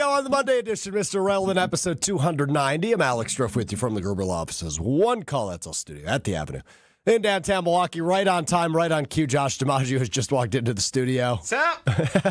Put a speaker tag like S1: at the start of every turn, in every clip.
S1: go on the Monday edition, Mr. Relevant, episode 290. I'm Alex Strouf with you from the Gerber Law Offices. One call, that's all studio at the Avenue in downtown Milwaukee. Right on time, right on cue. Josh DiMaggio has just walked into the studio.
S2: What's up?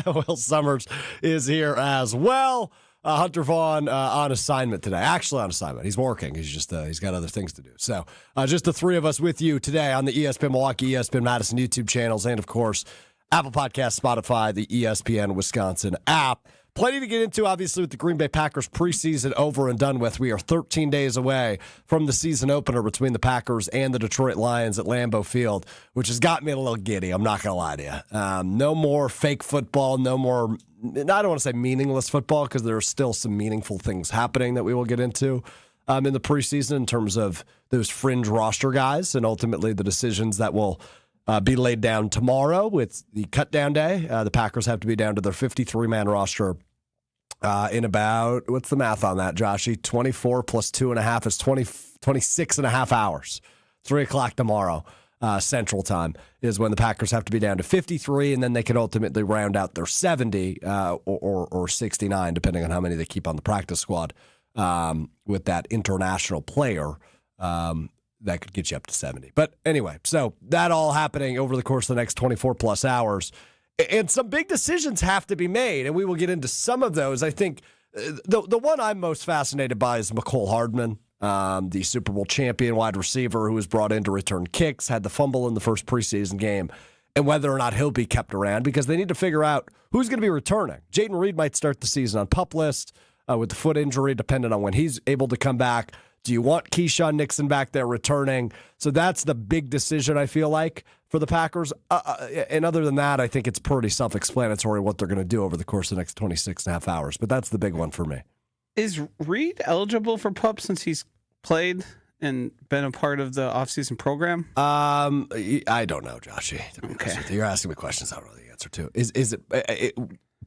S1: Will Sommers is here as well. Hunter Vaughn on assignment today. Actually on assignment. He's working. He's got other things to do. So just the three of us with you today on the ESPN Milwaukee, ESPN Madison YouTube channels, and of course, Apple Podcasts, Spotify, the ESPN Wisconsin app. Plenty to get into, obviously, with the Green Bay Packers preseason over and done with. We are 13 days away from the season opener between the Packers and the Detroit Lions at Lambeau Field, which has got me a little giddy. I'm not going to lie to you. No more fake football, no more, I don't want to say meaningless football, because there are still some meaningful things happening that we will get into in the preseason in terms of those fringe roster guys and ultimately the decisions that will be laid down tomorrow with the Cutdown day. The Packers have to be down to their 53-man roster in about, what's the math on that, Joshy? 24 plus 2.5 is 26 and a half hours. 3 o'clock tomorrow, Central Time, is when the Packers have to be down to 53, and then they can ultimately round out their 70 or 69, depending on how many they keep on the practice squad with that international player. That could get you up to 70. But anyway, so that all happening over the course of the next 24-plus hours. And some big decisions have to be made, and we will get into some of those. I think the one I'm most fascinated by is McCole Hardman, the Super Bowl champion wide receiver who was brought in to return kicks, had the fumble in the first preseason game, and whether or not he'll be kept around because they need to figure out who's going to be returning. Jayden Reed might start the season on PUP list with the foot injury, depending on when he's able to come back. Do you want Keyshawn Nixon back there returning? So that's the big decision, I feel like, for the Packers. And other than that, I think it's pretty self-explanatory what they're going to do over the course of the next 26 and a half hours. But that's the big one for me.
S2: Is Reed eligible for PUP since he's played and been a part of the offseason program?
S1: I don't know, Joshy. Okay. You're asking me questions I don't know the answer to. Is it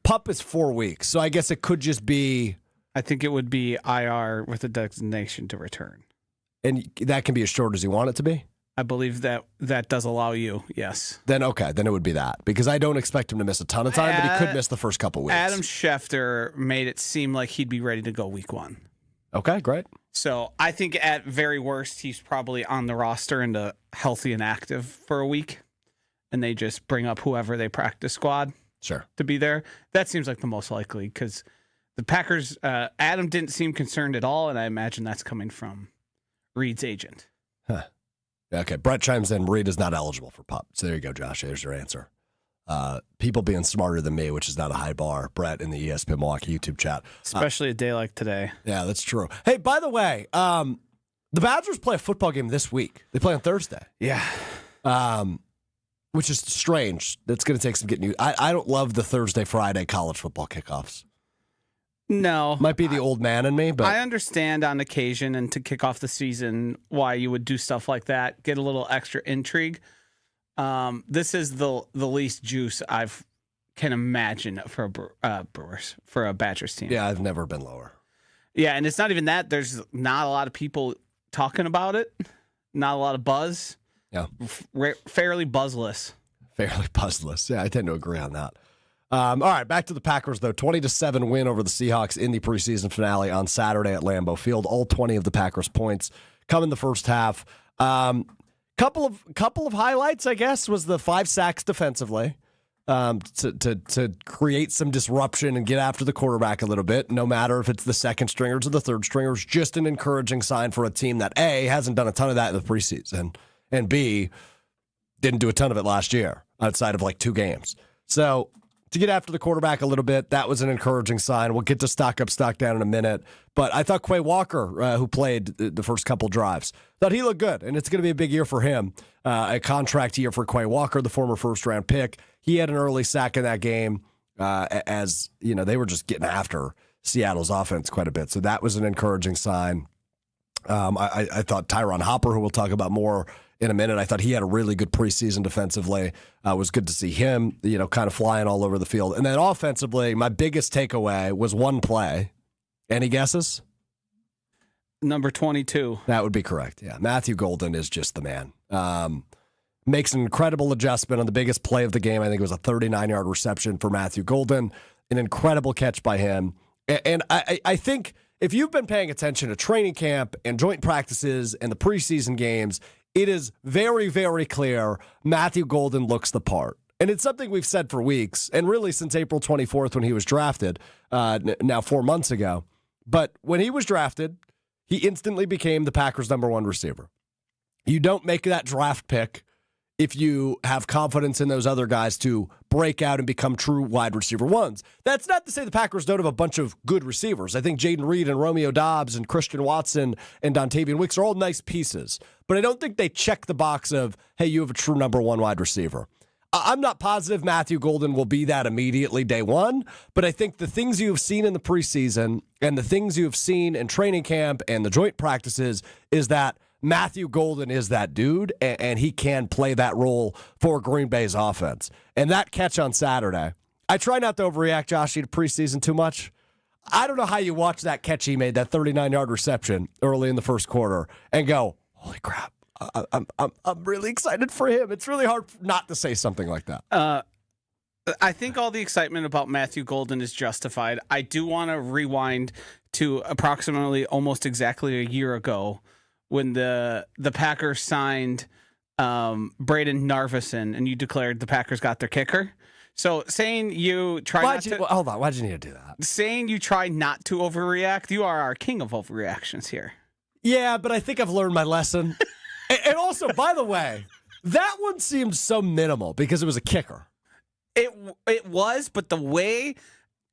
S1: PUP is 4 weeks, so I guess it could just be...
S2: I think it would be IR with a designation to return.
S1: And that can be as short as you want it to be?
S2: I believe that does allow you, yes.
S1: Then okay, then it would be that. Because I don't expect him to miss a ton of time, but he could miss the first couple weeks.
S2: Adam Schefter made it seem like he'd be ready to go week 1.
S1: Okay, great.
S2: So I think at very worst, he's probably on the roster and healthy and active for a week. And they just bring up whoever they practice squad to be there. That seems like the most likely because... The Packers, Adam didn't seem concerned at all, and I imagine that's coming from Reed's agent.
S1: Huh. Okay, Brett chimes in, Reed is not eligible for PUP. So there you go, Josh. There's your answer. People being smarter than me, which is not a high bar. Brett in the ESPN Milwaukee YouTube chat.
S2: Especially a day like today.
S1: Yeah, that's true. Hey, by the way, the Badgers play a football game this week. They play on Thursday.
S2: Yeah.
S1: Which is strange. That's going to take some getting used. I don't love the Thursday, Friday college football kickoffs.
S2: No.
S1: Might be the old man in me, but
S2: I understand on occasion and to kick off the season why you would do stuff like that, get a little extra intrigue. This is the least juice I can imagine for a Brewers, for a Badgers team.
S1: Yeah, I've never been lower.
S2: Yeah, and it's not even that. There's not a lot of people talking about it. Not a lot of buzz.
S1: Yeah.
S2: Fairly buzzless.
S1: Fairly buzzless. Yeah, I tend to agree on that. All right, back to the Packers, though. 20-7 win over the Seahawks in the preseason finale on Saturday at Lambeau Field. All 20 of the Packers' points come in the first half. Couple of highlights, I guess, was the 5 sacks defensively to create some disruption and get after the quarterback a little bit, no matter if it's the second stringers or the third stringers. Just an encouraging sign for a team that, A, hasn't done a ton of that in the preseason, and B, didn't do a ton of it last year outside of like 2 games. So... to get after the quarterback a little bit, that was an encouraging sign. We'll get to stock up, stock down in a minute. But I thought Quay Walker, who played the first couple drives, thought he looked good, and it's going to be a big year for him. A contract year for Quay Walker, the former first-round pick. He had an early sack in that game as, you know, they were just getting after Seattle's offense quite a bit. So that was an encouraging sign. I thought Tyron Hopper, who we'll talk about more in a minute, I thought he had a really good preseason defensively. It was good to see him, you know, kind of flying all over the field. And then offensively, my biggest takeaway was one play. Any guesses?
S2: Number 22.
S1: That would be correct. Yeah, Matthew Golden is just the man. Makes an incredible adjustment on the biggest play of the game. I think it was a 39-yard reception for Matthew Golden. An incredible catch by him. And I think if you've been paying attention to training camp and joint practices and the preseason games, it is very, very clear Matthew Golden looks the part. And it's something we've said for weeks, and really since April 24th when he was drafted, now 4 months ago. But when he was drafted, he instantly became the Packers' #1 receiver. You don't make that draft pick if you have confidence in those other guys to break out and become true wide receiver ones. That's not to say the Packers don't have a bunch of good receivers. I think Jaden Reed and Romeo Doubs and Christian Watson and Dontavian Wicks are all nice pieces. But I don't think they check the box of, hey, you have a true #1 wide receiver. I'm not positive Matthew Golden will be that immediately day one, but I think the things you've seen in the preseason and the things you've seen in training camp and the joint practices is that Matthew Golden is that dude, and he can play that role for Green Bay's offense. And that catch on Saturday, I try not to overreact, Joshy, to preseason too much. I don't know how you watch that catch he made, that 39-yard reception early in the first quarter, and go, holy crap, I'm really excited for him. It's really hard not to say something like that.
S2: I think all the excitement about Matthew Golden is justified. I do want to rewind to approximately almost exactly a year ago when the Packers signed Braden Narvison, and you declared the Packers got their kicker. So saying you try
S1: hold on, why'd you need to do that?
S2: Saying you try not to overreact, you are our king of overreactions here.
S1: Yeah, but I think I've learned my lesson. and also, by the way, that one seemed so minimal because it was a kicker.
S2: It was, but the way,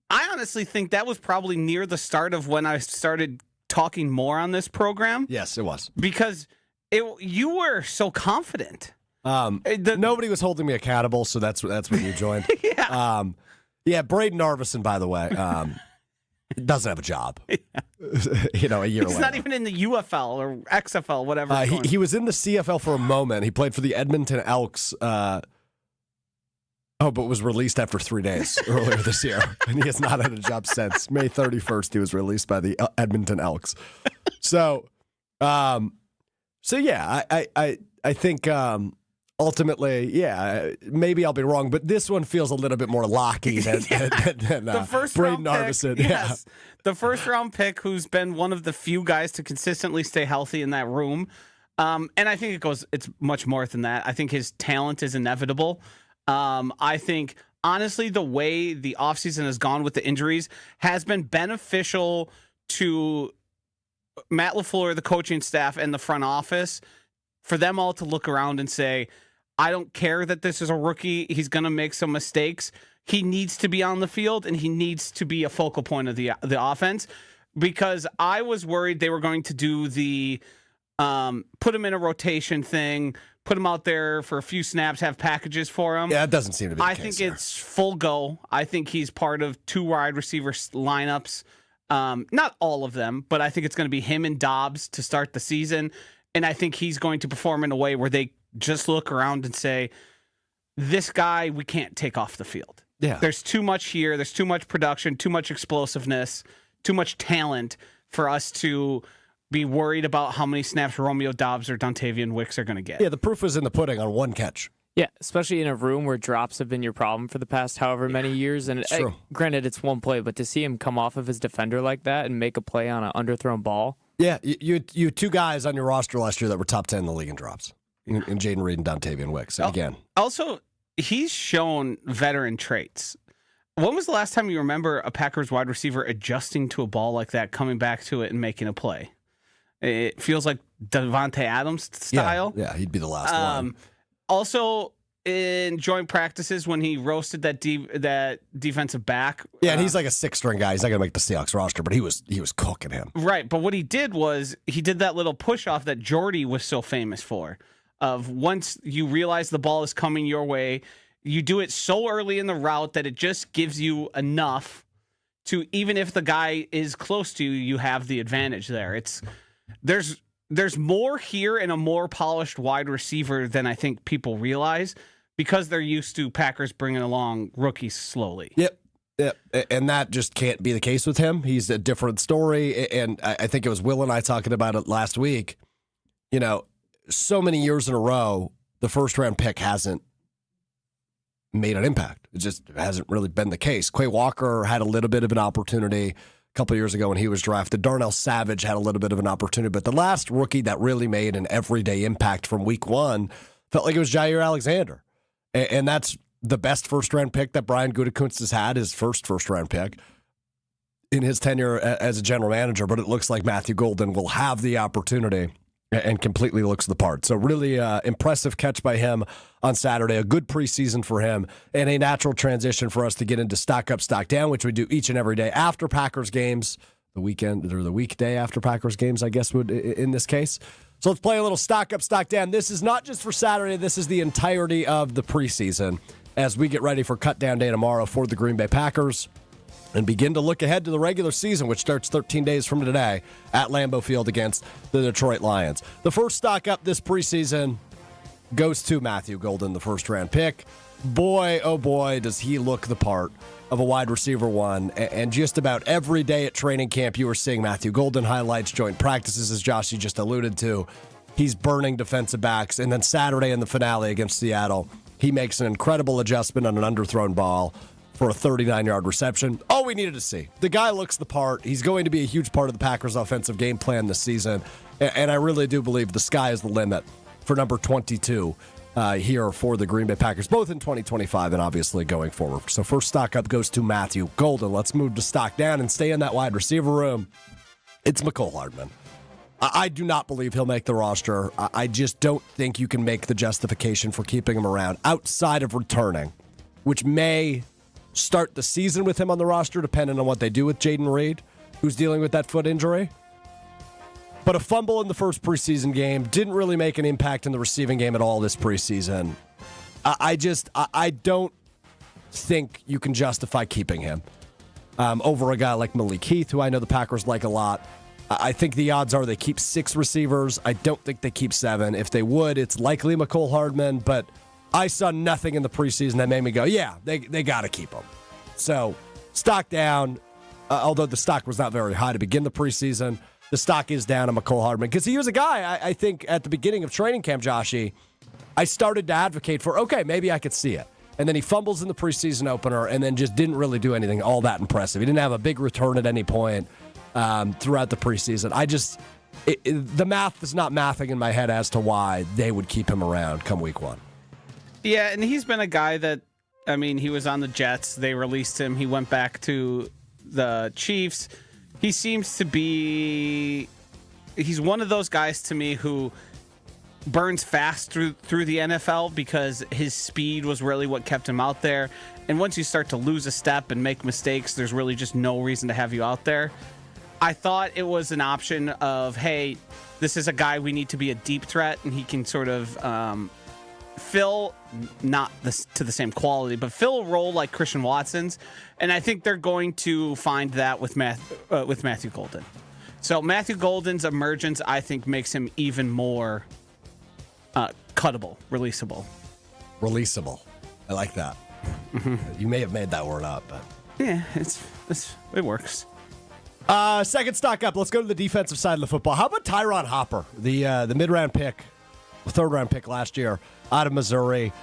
S2: I honestly think that was probably near the start of when I started talking more on this program.
S1: Yes, it was.
S2: Because you were so confident.
S1: Nobody was holding me accountable, so that's when you joined.
S2: Yeah.
S1: Yeah, Braden Narvison, by the way, doesn't have a job. Yeah. A year later.
S2: He's not even in the UFL or XFL, whatever.
S1: He was in the CFL for a moment. He played for the Edmonton Elks. But was released after 3 days earlier this year. And he has not had a job since. May 31st, he was released by the Edmonton Elks. So yeah, I think ultimately, yeah, maybe I'll be wrong, but this one feels a little bit more locky than
S2: the first
S1: Braden
S2: round
S1: Narvison.
S2: Pick,
S1: yeah.
S2: Yes, the first round pick who's been one of the few guys to consistently stay healthy in that room. And I think it's much more than that. I think his talent is inevitable. I think, honestly, the way the offseason has gone with the injuries has been beneficial to Matt LaFleur, the coaching staff, and the front office, for them all to look around and say, I don't care that this is a rookie. He's going to make some mistakes. He needs to be on the field, and he needs to be a focal point of the offense, because I was worried they were going to do the put him in a rotation thing, put him out there for a few snaps, have packages for him.
S1: Yeah, it doesn't seem to be the
S2: I
S1: case
S2: think
S1: here.
S2: It's full go. I think he's part of 2 wide receiver lineups. Not all of them, but I think it's going to be him and Dobbs to start the season. And I think he's going to perform in a way where they just look around and say, this guy, we can't take off the field.
S1: Yeah.
S2: There's too much here. There's too much production, too much explosiveness, too much talent for us to be worried about how many snaps Romeo Doubs or Dontavian Wicks are going to get.
S1: Yeah, the proof is in the pudding on one catch.
S3: Yeah, especially in a room where drops have been your problem for the past however many years. And granted, it's one play, but to see him come off of his defender like that and make a play on an underthrown ball.
S1: Yeah, you had 2 guys on your roster last year that were top 10 in the league in drops, in Jaden Reed and Dontavian Wicks. And again,
S2: also, he's shown veteran traits. When was the last time you remember a Packers wide receiver adjusting to a ball like that, coming back to it and making a play? It feels like Devontae Adams style.
S1: Yeah, he'd be the last one.
S2: Also, in joint practices, when he roasted that defensive back.
S1: Yeah, and he's like a 6th-string guy. He's not going to make the Seahawks roster, but he was cooking him.
S2: Right, but what he did was he did that little push-off that Jordy was so famous for, of once you realize the ball is coming your way, you do it so early in the route that it just gives you enough to, even if the guy is close to you, you have the advantage there. There's more here in a more polished wide receiver than I think people realize, because they're used to Packers bringing along rookies slowly.
S1: Yep. And that just can't be the case with him. He's a different story. And I think it was Will and I talking about it last week. So many years in a row, the first-round pick hasn't made an impact. It just hasn't really been the case. Quay Walker had a little bit of an opportunity. couple years ago when he was drafted. Darnell Savage had a little bit of an opportunity, but the last rookie that really made an everyday impact from week one felt like it was Jair Alexander. And that's the best first-round pick that Brian Gutekunst has had, his first-round pick in his tenure as a general manager. But it looks like Matthew Golden will have the opportunity and completely looks the part. So really impressive catch by him on Saturday, a good preseason for him, and a natural transition for us to get into Stock Up, Stock Down, which we do each and every day after Packers games, the weekend or the weekday after Packers games, I guess, would in this case. So let's play a little Stock Up, Stock Down. This is not just for Saturday. This is the entirety of the preseason as we get ready for Cutdown Day tomorrow for the Green Bay Packers and begin to look ahead to the regular season, which starts 13 days from today at Lambeau Field against the Detroit Lions. The first stock up this preseason goes to Matthew Golden, the first-round pick. Boy, oh boy, does he look the part of a wide receiver one. And just about every day at training camp, you were seeing Matthew Golden highlights, joint practices, as Josh, you just alluded to. He's burning defensive backs. And then Saturday in the finale against Seattle, he makes an incredible adjustment on an underthrown ball for a 39-yard reception. All we needed to see. The guy looks the part. He's going to be a huge part of the Packers' offensive game plan this season. And I really do believe the sky is the limit for number 22 here for the Green Bay Packers, both in 2025 and obviously going forward. So first stock up goes to Matthew Golden. Let's move to stock down and stay in that wide receiver room. It's Mecole Hardman. I do not believe he'll make the roster. I just don't think you can make the justification for keeping him around outside of returning, which may start the season with him on the roster, depending on what they do with Jaden Reed, who's dealing with that foot injury. But a fumble in the first preseason game didn't really make an impact in the receiving game at all this preseason. I don't think you can justify keeping him over a guy like Malik Heath, who I know the Packers like a lot. I think the odds are they keep 6 receivers. I don't think they keep 7. If they would, it's likely Mecole Hardman, but I saw nothing in the preseason that made me go, yeah, they got to keep him. So, stock down, although the stock was not very high to begin the preseason. The stock is down on Mecole Hardman because he was a guy, I think, at the beginning of training camp, Joshy, I started to advocate for, okay, maybe I could see it. And then he fumbles in the preseason opener and then just didn't really do anything all that impressive. He didn't have a big return at any point throughout the preseason. The math is not mathing in my head as to why they would keep him around come week 1.
S2: Yeah, and he's been a guy that, I mean, he was on the Jets. They released him. He went back to the Chiefs. He seems to be, he's one of those guys to me who burns fast through the NFL because his speed was really what kept him out there. And once you start to lose a step and make mistakes, there's really just no reason to have you out there. I thought it was an option of, hey, this is a guy we need to be a deep threat, and he can sort of fill, not to the same quality, but fill a role like Christian Watson's. And I think they're going to find that with Matthew Golden. So Matthew Golden's emergence, I think, makes him even more cuttable, releasable.
S1: Releasable. I like that. Mm-hmm. You may have made that word up, but
S2: yeah, it works.
S1: Second stock up. Let's go to the defensive side of the football. How about Tyron Hopper, the mid-round pick, the third-round pick last year out of Missouri?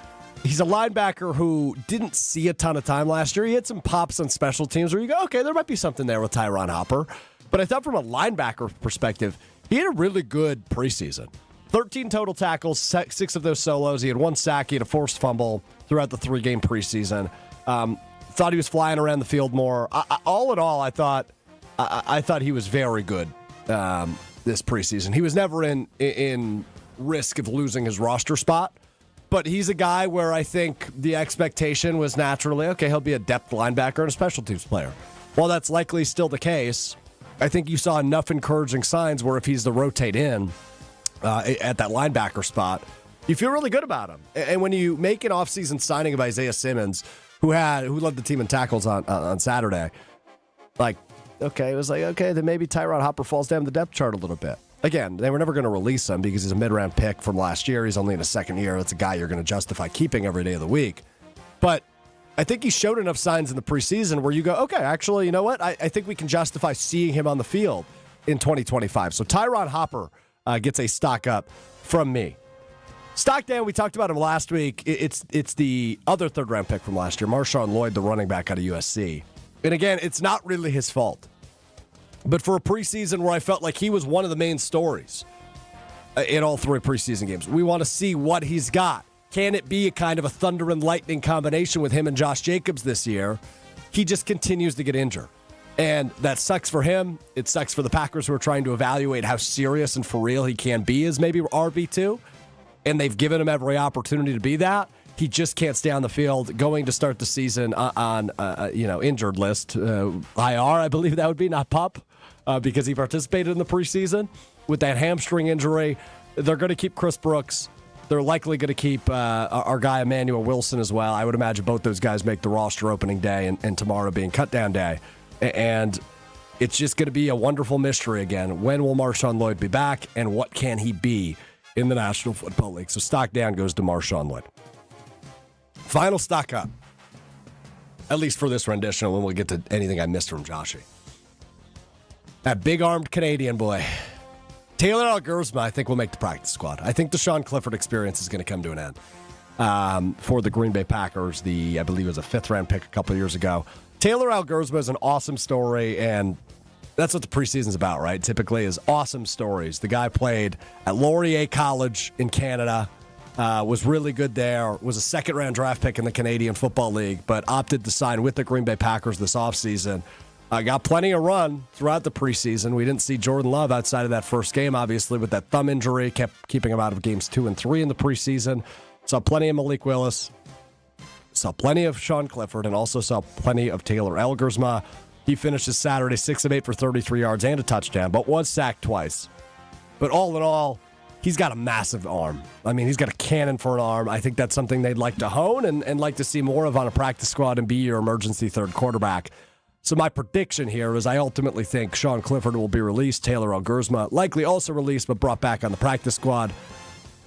S1: He's a linebacker who didn't see a ton of time last year. He had some pops on special teams where you go, okay, there might be something there with Tyron Hopper. But I thought from a linebacker perspective, he had a really good preseason. 13 total tackles, 6 of those solos. He had 1 sack. He had a forced fumble throughout the 3-game preseason. Thought he was flying around the field more. All in all, I thought he was very good this preseason. He was never in risk of losing his roster spot, but he's a guy where I think the expectation was naturally, okay, he'll be a depth linebacker and a special teams player. While that's likely still the case, I think you saw enough encouraging signs where if he's to rotate in at that linebacker spot, you feel really good about him. And when you make an offseason signing of Isaiah Simmons, who led the team in tackles on Saturday, like, okay, it was like, okay, then maybe Tyron Hopper falls down the depth chart a little bit. Again, they were never going to release him because he's a mid-round pick from last year. He's only in his second year. That's a guy you're going to justify keeping every day of the week. But I think he showed enough signs in the preseason where you go, okay, actually, you know what? I think we can justify seeing him on the field in 2025. So Tyron Hopper gets a stock up from me. Stock down, we talked about him last week. It's the other third-round pick from last year, Marshawn Lloyd, the running back out of USC. And again, it's not really his fault. But for a preseason where I felt like he was one of the main stories in all 3 preseason games, we want to see what he's got. Can it be a kind of a thunder and lightning combination with him and Josh Jacobs this year? He just continues to get injured. And that sucks for him. It sucks for the Packers, who are trying to evaluate how serious and for real he can be as maybe RB2. And they've given him every opportunity to be that. He just can't stay on the field. Going to start the season on injured list. IR, I believe that would be, not PUP, because he participated in the preseason. With that hamstring injury, they're going to keep Chris Brooks. They're likely going to keep our guy Emmanuel Wilson as well. I would imagine both those guys make the roster opening day and tomorrow being Cutdown day. And it's just going to be a wonderful mystery again. When will Marshawn Lloyd be back, and what can he be in the National Football League? So stock down goes to Marshawn Lloyd. Final stock up, at least for this rendition, and when we get to anything I missed from Joshy. That big-armed Canadian boy, Taylor Algersma, I think will make the practice squad. I think the Sean Clifford experience is going to come to an end for the Green Bay Packers. I believe it was a 5th-round pick a couple of years ago. Taylor Algersma is an awesome story, and that's what the preseason's about, right? Typically is awesome stories. The guy played at Laurier College in Canada, was really good there, was a 2nd-round draft pick in the Canadian Football League, but opted to sign with the Green Bay Packers this offseason. Got plenty of run throughout the preseason. We didn't see Jordan Love outside of that first game, obviously, with that thumb injury. Kept keeping him out of games 2 and 3 in the preseason. Saw plenty of Malik Willis. Saw plenty of Sean Clifford, and also saw plenty of Taylor Algersma. He finished his Saturday 6 of 8 for 33 yards and a touchdown, but was sacked twice. But all in all, he's got a massive arm. I mean, he's got a cannon for an arm. I think that's something they'd like to hone and like to see more of on a practice squad and be your emergency third quarterback. So my prediction here is I ultimately think Sean Clifford will be released, Taylor Algersma likely also released but brought back on the practice squad,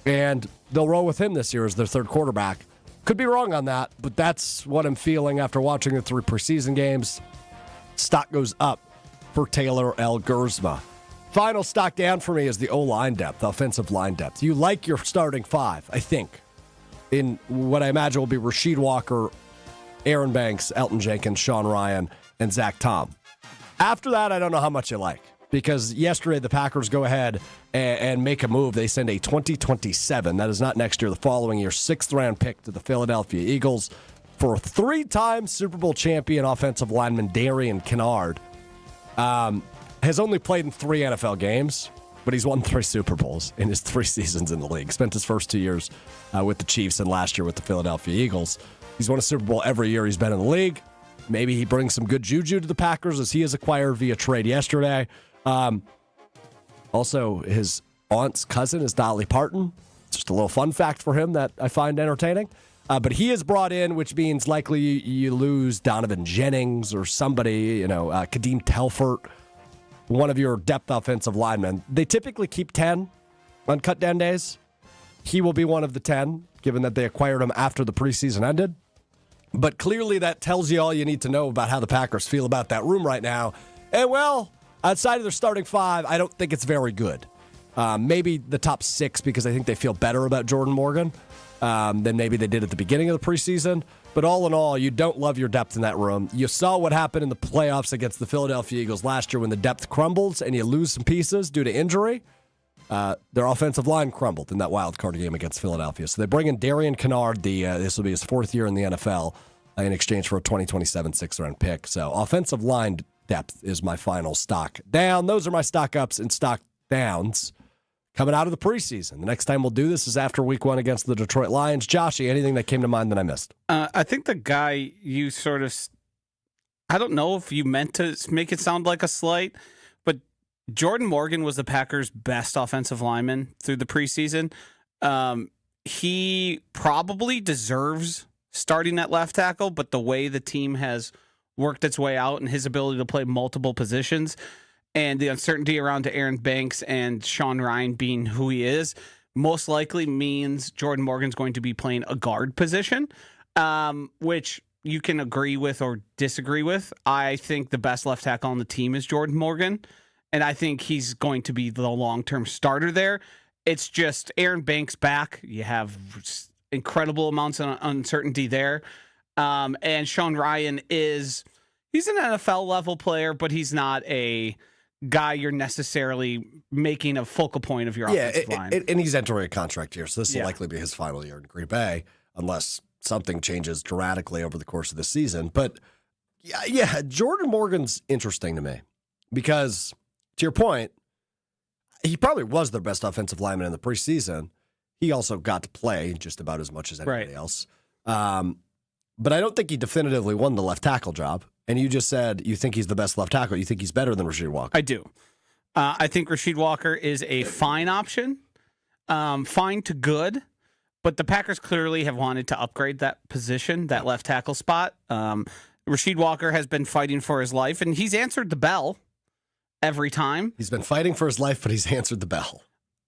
S1: and they'll roll with him this year as their third quarterback. Could be wrong on that, but that's what I'm feeling after watching the 3 preseason games. Stock goes up for Taylor Algersma. Final stock down for me is the O-line depth, offensive line depth. You like your starting 5, I think, in what I imagine will be Rasheed Walker, Aaron Banks, Elton Jenkins, Sean Ryan, and Zach Tom. After that, I don't know how much you like, because yesterday the Packers go ahead and make a move. They send a 2027, that is not next year, the following year, 6th-round pick to the Philadelphia Eagles for 3-time Super Bowl champion offensive lineman Darian Kinnard. Has only played in 3 NFL games, but he's won 3 Super Bowls in his 3 seasons in the league. Spent his first 2 years with the Chiefs and last year with the Philadelphia Eagles. He's won a Super Bowl every year he's been in the league. Maybe he brings some good juju to the Packers, as he is acquired via trade yesterday. Also, his aunt's cousin is Dolly Parton. Just a little fun fact for him that I find entertaining. But he is brought in, which means likely you lose Donovan Jennings or somebody, Kadeem Telfort, one of your depth offensive linemen. They typically keep 10 on cutdown days. He will be one of the 10, given that they acquired him after the preseason ended. But clearly that tells you all you need to know about how the Packers feel about that room right now. And, well, outside of their starting 5, I don't think it's very good. Maybe the top 6, because I think they feel better about Jordan Morgan than maybe they did at the beginning of the preseason. But all in all, you don't love your depth in that room. You saw what happened in the playoffs against the Philadelphia Eagles last year when the depth crumbles and you lose some pieces due to injury. Their offensive line crumbled in that wild card game against Philadelphia. So they bring in Darian Kinnard. This will be his 4th year in the NFL in exchange for a 2027 6th-round pick. So offensive line depth is my final stock down. Those are my stock ups and stock downs coming out of the preseason. The next time we'll do this is after week 1 against the Detroit Lions. Joshy, anything that came to mind that I missed?
S2: I think the guy you sort of, I don't know if you meant to make it sound like a slight, but Jordan Morgan was the Packers' best offensive lineman through the preseason. He probably deserves starting at left tackle, but the way the team has worked its way out and his ability to play multiple positions and the uncertainty around Aaron Banks and Sean Ryan being who he is most likely means Jordan Morgan's going to be playing a guard position, which you can agree with or disagree with. I think the best left tackle on the team is Jordan Morgan, and I think he's going to be the long-term starter there. It's just Aaron Banks back. You have incredible amounts of uncertainty there. And Sean Ryan he's an NFL level player, but he's not a guy you're necessarily making a focal point of your offensive line.
S1: And he's entering a contract year, so this will likely be his final year in Green Bay, unless something changes dramatically over the course of the season. But Jordan Morgan's interesting to me because, to your point, he probably was their best offensive lineman in the preseason. He also got to play just about as much as anybody else. But I don't think he definitively won the left tackle job. And you just said you think he's the best left tackle. You think he's better than Rasheed Walker.
S2: I do. I think Rasheed Walker is a fine option, fine to good. But the Packers clearly have wanted to upgrade that position, that left tackle spot. Rasheed Walker has been fighting for his life, and he's answered the bell every time.
S1: He's been fighting for his life, but he's answered the bell.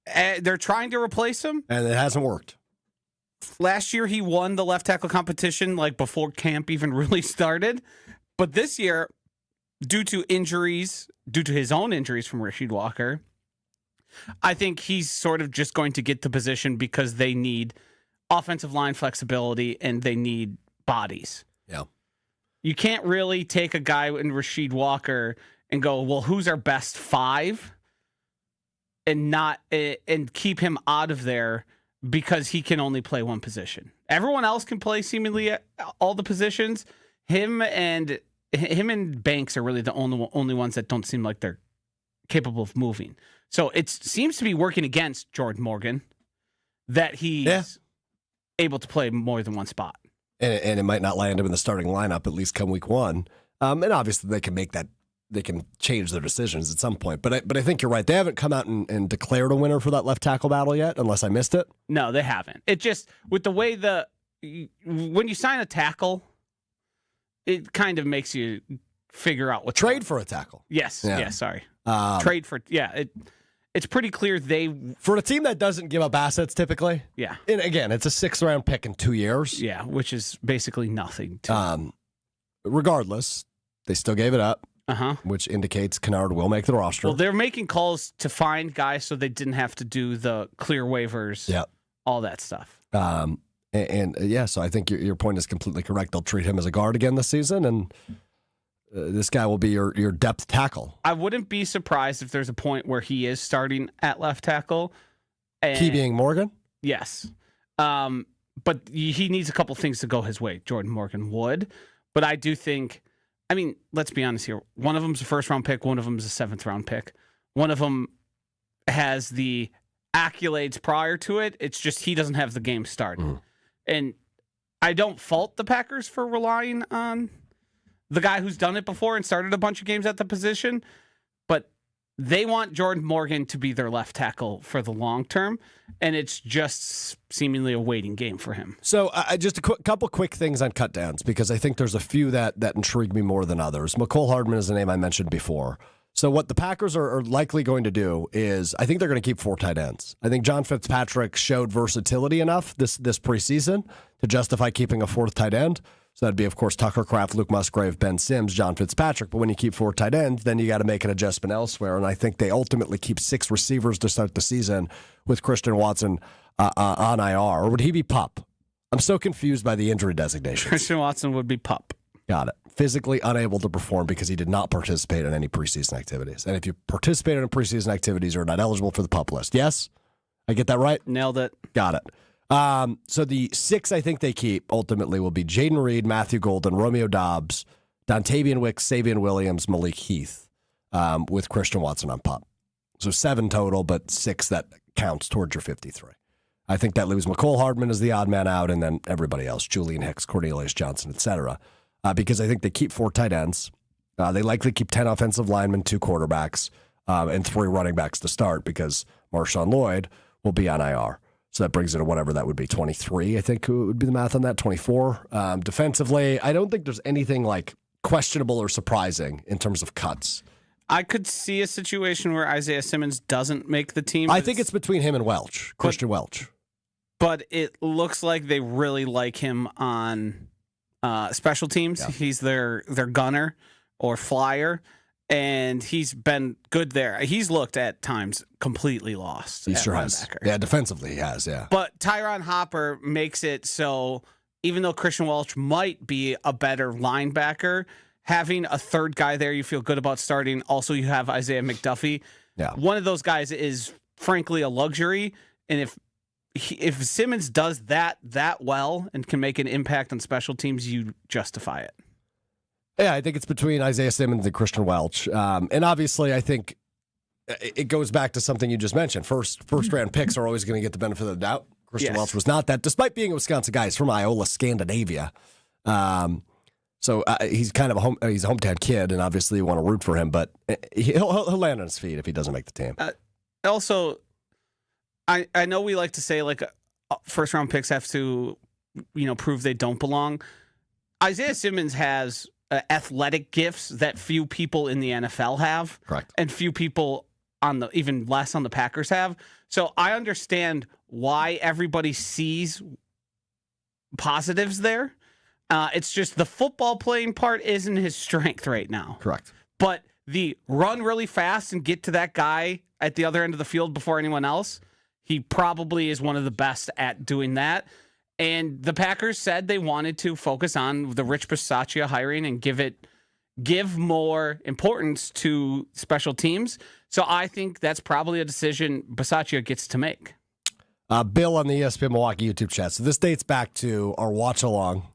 S2: They're trying to replace him.
S1: And it hasn't worked.
S2: Last year, he won the left tackle competition like before camp even really started. But this year, due to his own injuries from Rasheed Walker, I think he's sort of just going to get the position because they need offensive line flexibility and they need bodies.
S1: Yeah.
S2: You can't really take a guy in Rasheed Walker and go, well, who's our best 5? And keep him out of there because he can only play one position. Everyone else can play seemingly all the positions. Him and Banks are really the only ones that don't seem like they're capable of moving. So it seems to be working against Jordan Morgan that he's able to play more than one spot.
S1: And it might not land him in the starting lineup, at least come week 1. And obviously they can make that. They can change their decisions at some point. But I think you're right. They haven't come out and declared a winner for that left tackle battle yet, unless I missed it.
S2: No, they haven't. It just, with the way when you sign a tackle, it kind of makes you figure out what
S1: trade for a tackle.
S2: Yes. Yeah. Yeah. Sorry. Trade for. Yeah. It's pretty clear for
S1: a team that doesn't give up assets typically.
S2: Yeah.
S1: And again, it's a 6th round pick in 2 years.
S2: Yeah, which is basically nothing.
S1: Regardless, they still gave it up.
S2: Which
S1: indicates Kinnard will make the roster.
S2: Well, they're making calls to find guys so they didn't have to do the clear waivers.
S1: Yeah.
S2: All that stuff.
S1: So I think your point is completely correct. They'll treat him as a guard again this season, and this guy will be your depth tackle.
S2: I wouldn't be surprised if there's a point where he is starting at left tackle.
S1: Key being Morgan?
S2: Yes. But he needs a couple things to go his way. Jordan Morgan would. But I do think, I mean, let's be honest here. One of them's a 1st-round pick. One of them's a 7th-round pick. One of them has the accolades prior to it. It's just he doesn't have the game started. And I don't fault the Packers for relying on the guy who's done it before and started a bunch of games at the position, but they want Jordan Morgan to be their left tackle for the long term, and it's just seemingly a waiting game for him.
S1: So just a couple quick things on cutdowns, because I think there's a few that intrigue me more than others. Mecole Hardman is a name I mentioned before. So what the Packers are likely going to do is, I think they're going to keep 4 tight ends. I think John Fitzpatrick showed versatility enough this preseason to justify keeping a 4th tight end. So that'd be, of course, Tucker Kraft, Luke Musgrave, Ben Sims, John Fitzpatrick. But when you keep 4 tight ends, then you got to make an adjustment elsewhere. And I think they ultimately keep 6 receivers to start the season with Christian Watson on IR. Or would he be PUP? I'm so confused by the injury designations.
S2: Christian Watson would be PUP.
S1: Got it. Physically unable to perform because he did not participate in any preseason activities. And if you participated in preseason activities, you're not eligible for the PUP list. Yes? I get that right?
S2: Nailed it.
S1: Got it. So the 6 I think they keep ultimately will be Jaden Reed, Matthew Golden, Romeo Dobbs, Dontavian Wicks, Savion Williams, Malik Heath, with Christian Watson on PUP. So 7 total, but 6 that counts towards your 53. I think that leaves Mecole Hardman as the odd man out, and then everybody else, Julian Hicks, Cornelius Johnson, etc. Because I think they keep 4 tight ends. They likely keep 10 offensive linemen, 2 quarterbacks, and 3 running backs to start because Marshawn Lloyd will be on IR. So that brings it to whatever that would be, 23, I think would be the math on that, 24. Defensively, I don't think there's anything like questionable or surprising in terms of cuts.
S2: I could see a situation where Isaiah Simmons doesn't make the team.
S1: I think it's between him and Christian Welch.
S2: But it looks like they really like him on special teams. Yeah. He's their gunner or flyer, and he's been good there. He's looked at times completely lost.
S1: He sure has. Yeah, defensively he has, yeah.
S2: But Tyron Hopper makes it so even though Christian Welch might be a better linebacker, having a third guy there you feel good about starting. Also, you have Isaiah McDuffie.
S1: Yeah.
S2: One of those guys is frankly a luxury, and if Simmons does that well and can make an impact on special teams, you justify it.
S1: Yeah, I think it's between Isaiah Simmons and Christian Welch. And obviously, I think it goes back to something you just mentioned. First-round picks are always going to get the benefit of the doubt. Christian Welch was not that, despite being a Wisconsin guy. He's from Iola, Scandinavia. So he's kind of he's a hometown kid, and obviously you want to root for him, but he'll land on his feet if he doesn't make the team.
S2: Also, I know we like to say like first-round picks have to, prove they don't belong. Isaiah Simmons has athletic gifts that few people in the NFL have.
S1: Correct.
S2: And few people even less on the Packers have. So I understand why everybody sees positives there. It's just the football playing part isn't his strength right now.
S1: Correct.
S2: But the run really fast and get to that guy at the other end of the field before anyone else, he probably is one of the best at doing that. And the Packers said they wanted to focus on the Rich Bisaccia hiring and give more importance to special teams. So I think that's probably a decision Bisaccia gets to make.
S1: Bill on the ESPN Milwaukee YouTube chat. So this dates back to our watch along.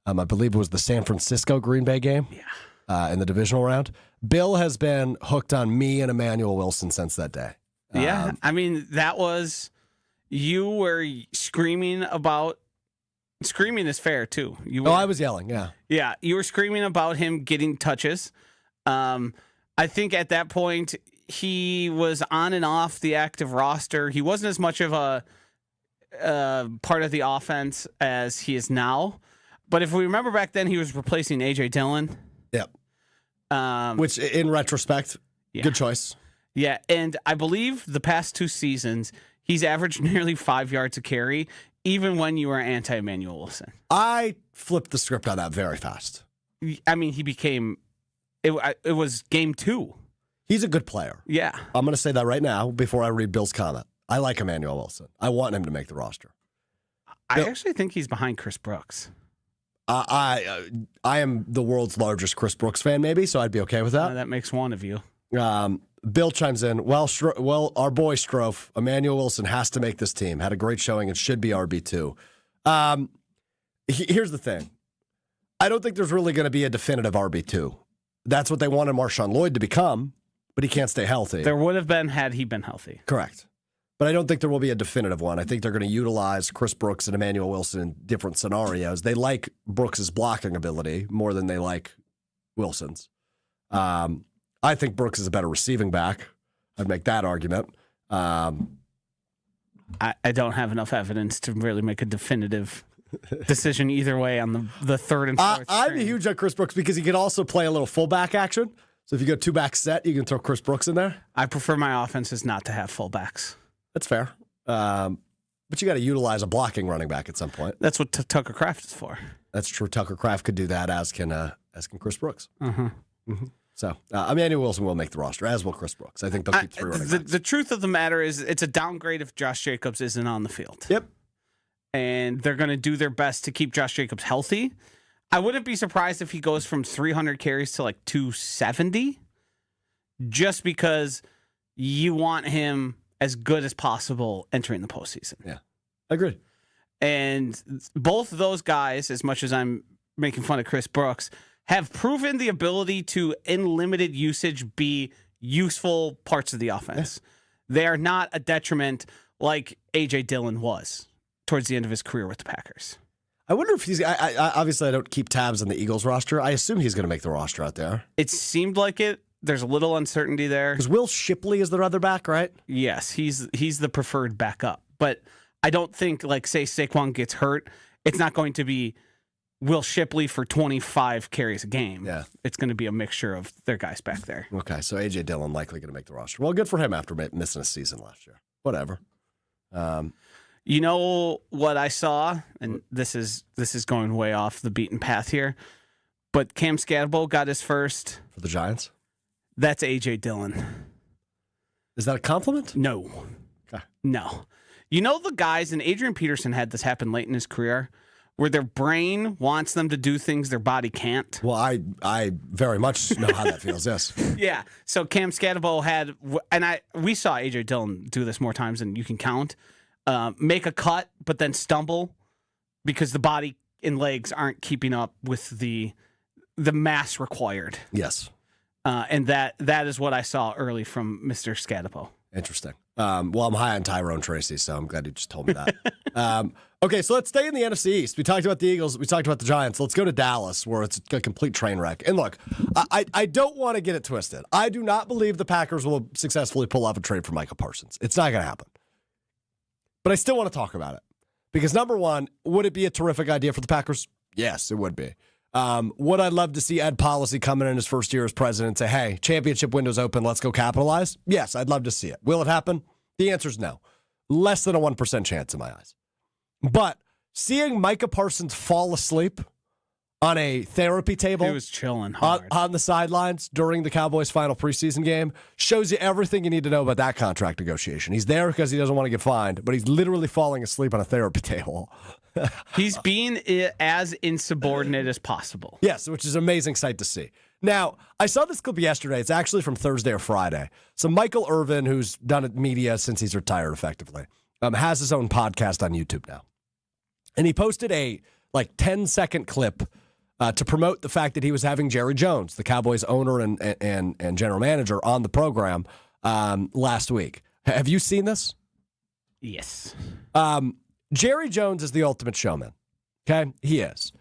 S1: I believe it was the San Francisco Green Bay game.
S2: Yeah.
S1: In the divisional round. Bill has been hooked on me and Emmanuel Wilson since that day.
S2: Yeah. I mean, that was... You were screaming is fair, too.
S1: I was yelling, yeah.
S2: Yeah, you were screaming about him getting touches. I think at that point, he was on and off the active roster. He wasn't as much of a part of the offense as he is now. But if we remember back then, he was replacing A.J. Dillon.
S1: Yep. Which, in retrospect, good choice.
S2: Yeah, and I believe the past 2 seasons... He's averaged nearly 5 yards a carry, even when you were anti-Emmanuel Wilson.
S1: I flipped the script on that very fast.
S2: I mean, he became... It was game 2.
S1: He's a good player.
S2: Yeah.
S1: I'm going to say that right now before I read Bill's comment. I like Emmanuel Wilson. I want him to make the roster.
S2: I actually think he's behind Chris Brooks.
S1: I am the world's largest Chris Brooks fan, maybe, so I'd be okay with that.
S2: That makes one of you.
S1: Bill chimes in, well, our boy Strouf, Emmanuel Wilson has to make this team. Had a great showing and should be RB2. Here's the thing. I don't think there's really going to be a definitive RB2. That's what they wanted Marshawn Lloyd to become, but he can't stay healthy.
S2: There would have been had he been healthy.
S1: Correct. But I don't think there will be a definitive one. I think they're going to utilize Chris Brooks and Emmanuel Wilson in different scenarios. They like Brooks' blocking ability more than they like Wilson's. I think Brooks is a better receiving back. I'd make that argument.
S2: I don't have enough evidence to really make a definitive decision either way on the third and fourth.
S1: I'm huge on Chris Brooks because he can also play a little fullback action. So if you go 2-back set, you can throw Chris Brooks in there.
S2: I prefer my offenses not to have fullbacks.
S1: That's fair. But you got to utilize a blocking running back at some point.
S2: That's what Tucker Kraft is for.
S1: That's true. Tucker Kraft could do that, as can Chris Brooks.
S2: Uh-huh.
S1: Mm-hmm. So, Emmanuel Wilson will make the roster, as will Chris Brooks. I think they'll keep 3 running backs.
S2: The truth of the matter is it's a downgrade if Josh Jacobs isn't on the field.
S1: Yep.
S2: And they're going to do their best to keep Josh Jacobs healthy. I wouldn't be surprised if he goes from 300 carries to like 270, just because you want him as good as possible entering the postseason.
S1: Yeah, agreed.
S2: And both of those guys, as much as I'm making fun of Chris Brooks, have proven the ability to, in limited usage, be useful parts of the offense. Yeah. They are not a detriment like A.J. Dillon was towards the end of his career with the Packers.
S1: I wonder if he's... obviously, I don't keep tabs on the Eagles roster. I assume he's going to make the roster out there.
S2: It seemed like it. There's a little uncertainty there.
S1: Because Will Shipley is their other back, right?
S2: Yes, he's the preferred backup. But I don't think, like, say Saquon gets hurt, it's not going to be Will Shipley for 25 carries a game.
S1: Yeah.
S2: It's going to be a mixture of their guys back there.
S1: Okay, so A.J. Dillon likely going to make the roster. Well, good for him after missing a season last year. Whatever.
S2: You know what I saw, and this is going way off the beaten path here, but Cam Scatterbo got his first.
S1: For the Giants?
S2: That's A.J. Dillon.
S1: Is that a compliment?
S2: No.
S1: Okay.
S2: No. You know the guys, and Adrian Peterson had this happen late in his career, where their brain wants them to do things their body can't.
S1: Well, I very much know how that feels, yes.
S2: Yeah. So Cam Scatabo had, and we saw A.J. Dillon do this more times than you can count, make a cut, but then stumble because the body and legs aren't keeping up with the mass required.
S1: Yes.
S2: And that is what I saw early from Mr. Scatabo.
S1: Interesting. Well, I'm high on Tyrone Tracy, so I'm glad you just told me that. Okay, so let's stay in the NFC East. We talked about the Eagles. We talked about the Giants. Let's go to Dallas, where it's a complete train wreck. And look, I don't want to get it twisted. I do not believe the Packers will successfully pull off a trade for Micah Parsons. It's not going to happen. But I still want to talk about it. Because, number one, would it be a terrific idea for the Packers? Yes, it would be. Would I love to see Ed Policy come in his first year as president and say, hey, championship window's open, let's go capitalize? Yes, I'd love to see it. Will it happen? The answer is no. Less than a 1% chance in my eyes. But seeing Micah Parsons fall asleep on a therapy table,
S2: he was chilling hard
S1: on the sidelines during the Cowboys' final preseason game shows you everything you need to know about that contract negotiation. He's there because he doesn't want to get fined, but he's literally falling asleep on a therapy table.
S2: He's being as insubordinate as possible.
S1: Yes, which is an amazing sight to see. Now, I saw this clip yesterday. It's actually from Thursday or Friday. So Michael Irvin, who's done media since he's retired effectively, has his own podcast on YouTube now. And he posted a 10-second clip to promote the fact that he was having Jerry Jones, the Cowboys owner and general manager, on the program last week. Have you seen this?
S2: Yes.
S1: Jerry Jones is the ultimate showman. Okay? He is.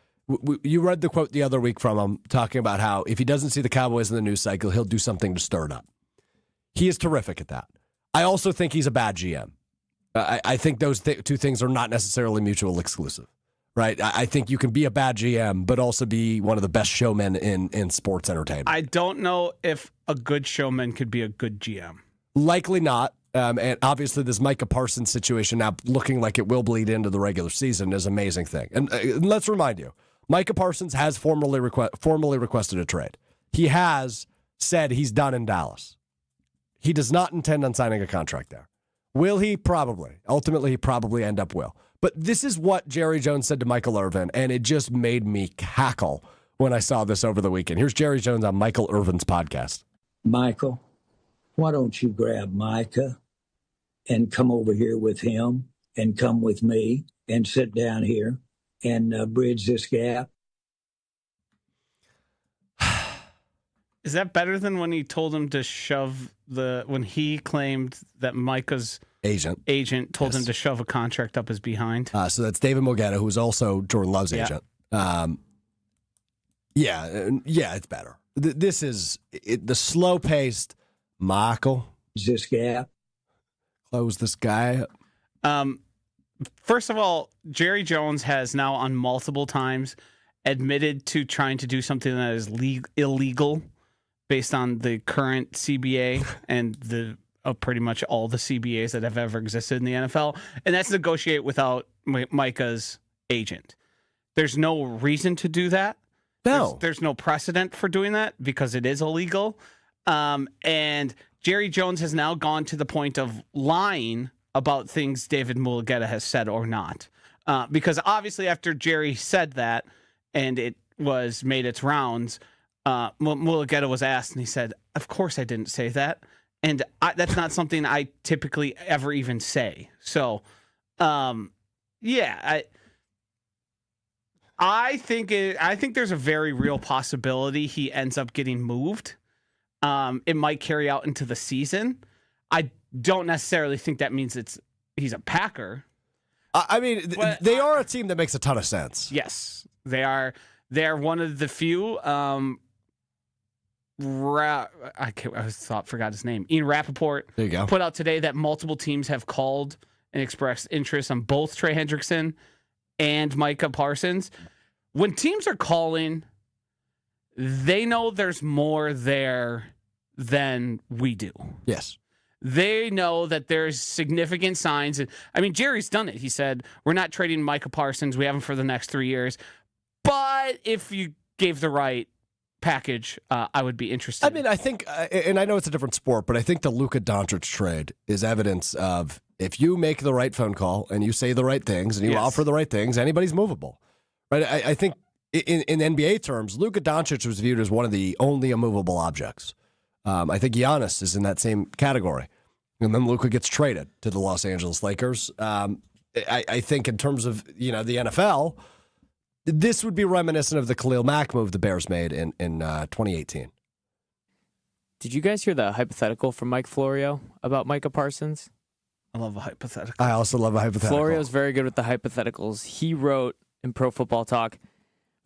S1: You read the quote the other week from him talking about how if he doesn't see the Cowboys in the news cycle, he'll do something to stir it up. He is terrific at that. I also think he's a bad GM. I think those two things are not necessarily mutually exclusive, right? I think you can be a bad GM, but also be one of the best showmen in sports entertainment.
S2: I don't know if a good showman could be a good GM.
S1: Likely not. And obviously, this Micah Parsons situation now looking like it will bleed into the regular season is an amazing thing. And let's remind you, Micah Parsons has formally requested a trade. He has said he's done in Dallas. He does not intend on signing a contract there. Will he? Probably. Ultimately, he probably end up will. But this is what Jerry Jones said to Michael Irvin, and it just made me cackle when I saw this over the weekend. Here's Jerry Jones on Michael Irvin's podcast.
S4: Michael, why don't you grab Micah and come over here with him and come with me and sit down here and bridge this gap?
S2: Is that better than when he told him to shove when he claimed that Micah's agent told him to shove a contract up his behind?
S1: So that's David Mogetta, who is also Jordan Love's agent. It's better. This is the slow-paced Michael.
S4: This gap.
S1: Close this guy up.
S2: First of all, Jerry Jones has now on multiple times admitted to trying to do something that is illegal based on the current CBA and the pretty much all the CBAs that have ever existed in the NFL, and that's negotiate without Micah's agent. There's no reason to do that.
S1: No.
S2: There's no precedent for doing that because it is illegal. And Jerry Jones has now gone to the point of lying about things David Mulugeta has said or not. Because obviously after Jerry said that and it was made its rounds, Mulugeta was asked and he said, of course I didn't say that. And that's not something I typically ever even say. So, I think there's a very real possibility he ends up getting moved. It might carry out into the season. I don't necessarily think that means he's a Packer.
S1: I mean, they are a team that makes a ton of sense.
S2: Yes, they are. They're one of the few. Forgot his name. Ian Rappaport.
S1: There you go.
S2: Put out today that multiple teams have called and expressed interest on both Trey Hendrickson and Micah Parsons. When teams are calling, they know there's more there than we do.
S1: Yes.
S2: They know that there's significant signs. I mean, Jerry's done it. He said, we're not trading Micah Parsons. We have him for the next 3 years. But if you gave the right package, I would be interested.
S1: I mean, I think, and I know it's a different sport, but I think the Luka Doncic trade is evidence of if you make the right phone call and you say the right things and you offer the right things, anybody's movable. Right? I think in NBA terms, Luka Doncic was viewed as one of the only immovable objects. I think Giannis is in that same category. And then Luka gets traded to the Los Angeles Lakers. I think in terms of the NFL, this would be reminiscent of the Khalil Mack move the Bears made in 2018.
S3: Did you guys hear the hypothetical from Mike Florio about Micah Parsons?
S2: I love a hypothetical.
S1: I also love a hypothetical.
S3: Florio's very good with the hypotheticals. He wrote in Pro Football Talk,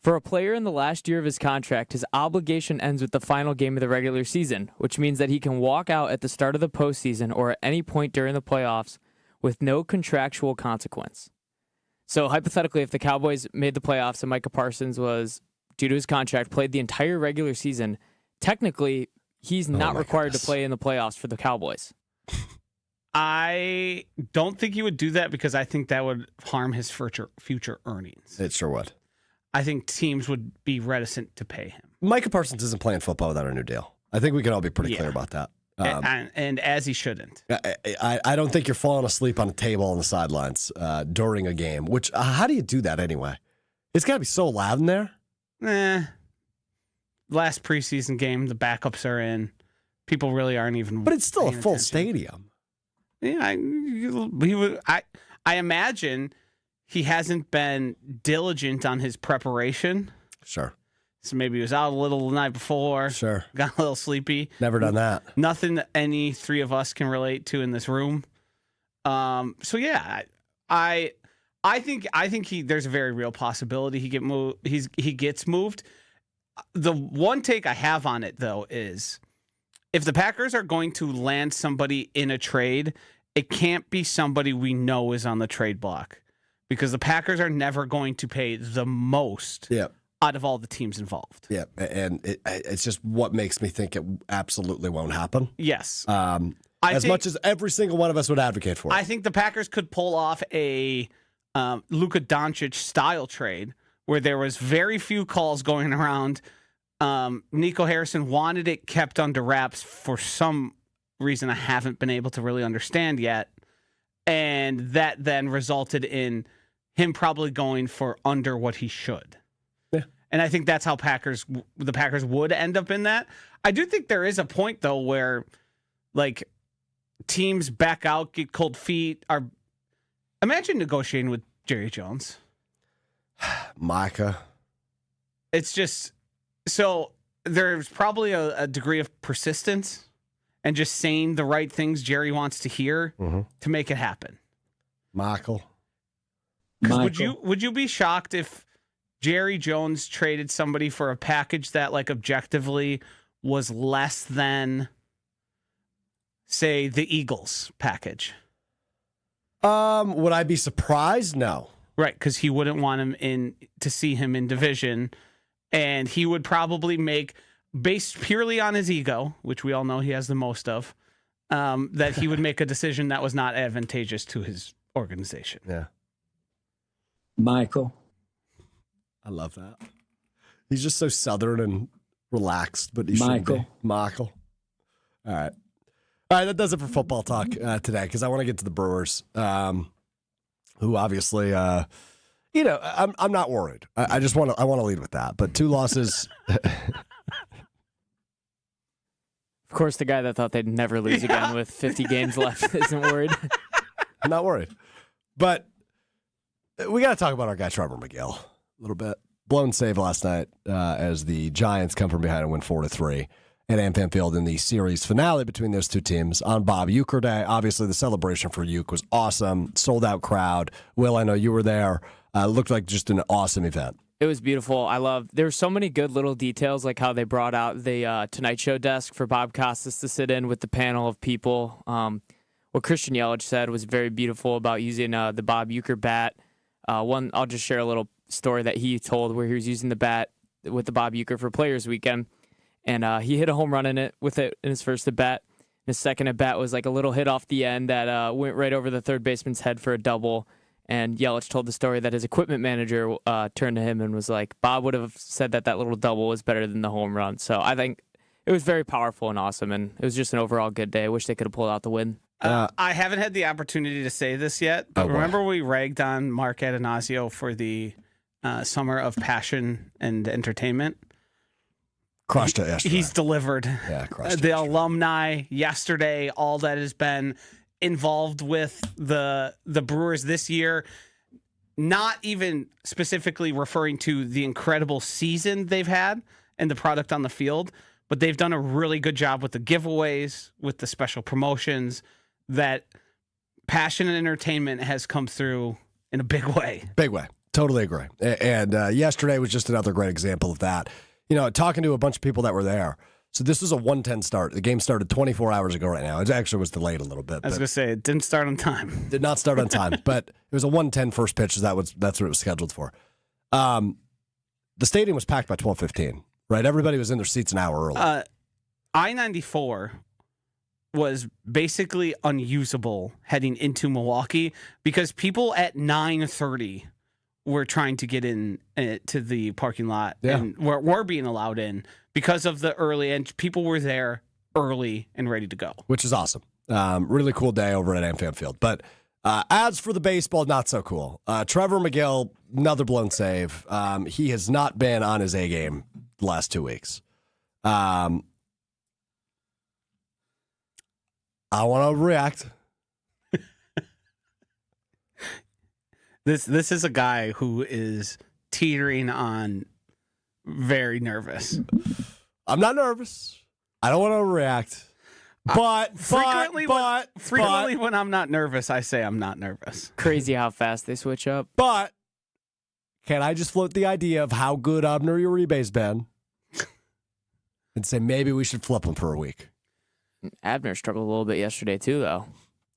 S3: for a player in the last year of his contract, his obligation ends with the final game of the regular season, which means that he can walk out at the start of the postseason or at any point during the playoffs with no contractual consequence. So hypothetically, if the Cowboys made the playoffs and Micah Parsons was, due to his contract, played the entire regular season, technically he's not required to play in the playoffs for the Cowboys.
S2: I don't think he would do that because I think that would harm his future earnings.
S1: It sure would.
S2: I think teams would be reticent to pay him.
S1: Micah Parsons isn't playing football without a new deal. I think we can all be pretty clear about that.
S2: And as he shouldn't.
S1: I don't think you're falling asleep on a table on the sidelines during a game, which, how do you do that anyway? It's got to be so loud in there.
S2: Last preseason game, the backups are in. People really aren't even.
S1: But it's still a full
S2: attention.
S1: Stadium.
S2: Yeah, I imagine he hasn't been diligent on his preparation.
S1: Sure.
S2: So maybe he was out a little the night before.
S1: Sure.
S2: Got a little sleepy.
S1: Never done that.
S2: Nothing that any three of us can relate to in this room. So yeah, I think there's a very real possibility he gets moved. The one take I have on it though is if the Packers are going to land somebody in a trade, it can't be somebody we know is on the trade block because the Packers are never going to pay the most out of all the teams involved.
S1: Yeah, and it's just what makes me think it absolutely won't happen.
S2: Yes.
S1: Much as every single one of us would advocate for it.
S2: I think the Packers could pull off a Luka Doncic style trade where there was very few calls going around. Nico Harrison wanted it kept under wraps for some reason I haven't been able to really understand yet. And that then resulted in him probably going for under what he should. Yeah. And I think that's how the Packers would end up in that. I do think there is a point, though, where like teams back out, get cold feet. Imagine negotiating with Jerry Jones.
S1: Micah.
S2: It's just, so there's probably a degree of persistence and just saying the right things Jerry wants to hear to make it happen.
S1: Michael.
S2: Would you be shocked if Jerry Jones traded somebody for a package that like objectively was less than, say, the Eagles package?
S1: Would I be surprised? No.
S2: Right, because he wouldn't want him to see him in division, and he would probably make, based purely on his ego, which we all know he has the most of, that he would make a decision that was not advantageous to his organization.
S1: Yeah.
S4: Michael.
S1: I love that. He's just so southern and relaxed, but he should be. Michael. All right. That does it for football talk today, because I want to get to the Brewers, who obviously, I'm not worried. I want to lead with that. But 2 losses.
S3: Of course, the guy that thought they'd never lose again with 50 games left isn't worried.
S1: I'm not worried. But we got to talk about our guy Trevor Megill a little bit. Blown save last night as the Giants come from behind and win 4-3 at AmFam Field in the series finale between those two teams on Bob Uecker Day. Obviously, the celebration for Ueck was awesome. Sold out crowd. Will, I know you were there. Looked like just an awesome event.
S3: It was beautiful. There were so many good little details, like how they brought out the Tonight Show desk for Bob Costas to sit in with the panel of people. What Christian Yelich said was very beautiful about using the Bob Uecker bat. I'll just share a little story that he told where he was using the bat with the Bob Uecker for Players Weekend, and he hit a home run in his first at bat. His second at bat was like a little hit off the end that went right over the third baseman's head for a double. And Yelich told the story that his equipment manager turned to him and was like, Bob would have said that little double was better than the home run. So I think it was very powerful and awesome, and it was just an overall good day. I wish they could have pulled out the win.
S2: I haven't had the opportunity to say this yet, but remember we ragged on Mark Atanasio for the summer of passion and entertainment.
S1: Crushed it yesterday.
S2: He's delivered.
S1: Yeah, crushed
S2: the
S1: it.
S2: alumni yesterday, all that has been involved with the Brewers this year, not even specifically referring to the incredible season they've had and the product on the field, but they've done a really good job with the giveaways, with the special promotions. That passion and entertainment has come through in a big way.
S1: Big way. Totally agree. And yesterday was just another great example of that. Talking to a bunch of people that were there. So this was a 1:10 start. The game started 24 hours ago right now. It actually was delayed a little bit.
S2: I was going to say, it didn't start on time.
S1: Did not start on time, but it was a 1:10 first pitch. That's what it was scheduled for. The stadium was packed by 12:15, right? Everybody was in their seats an hour early.
S2: I-94 was basically unusable heading into Milwaukee because people at 9:30 were trying to get in to the parking lot and were being allowed in because of the early, and people were there early and ready to go.
S1: Which is awesome. Really cool day over at AmFam Field. But as for the baseball, not so cool. Trevor Megill, another blown save. He has not been on his A game the last 2 weeks. I want to react.
S2: This is a guy who is teetering on very nervous.
S1: I'm not nervous. I don't want to react. But
S2: frequently when I'm not nervous, I say I'm not nervous.
S3: Crazy how fast they switch up.
S1: But can I just float the idea of how good Abner Uribe's been and say maybe we should flip him for a week?
S3: Abner struggled a little bit yesterday too, though.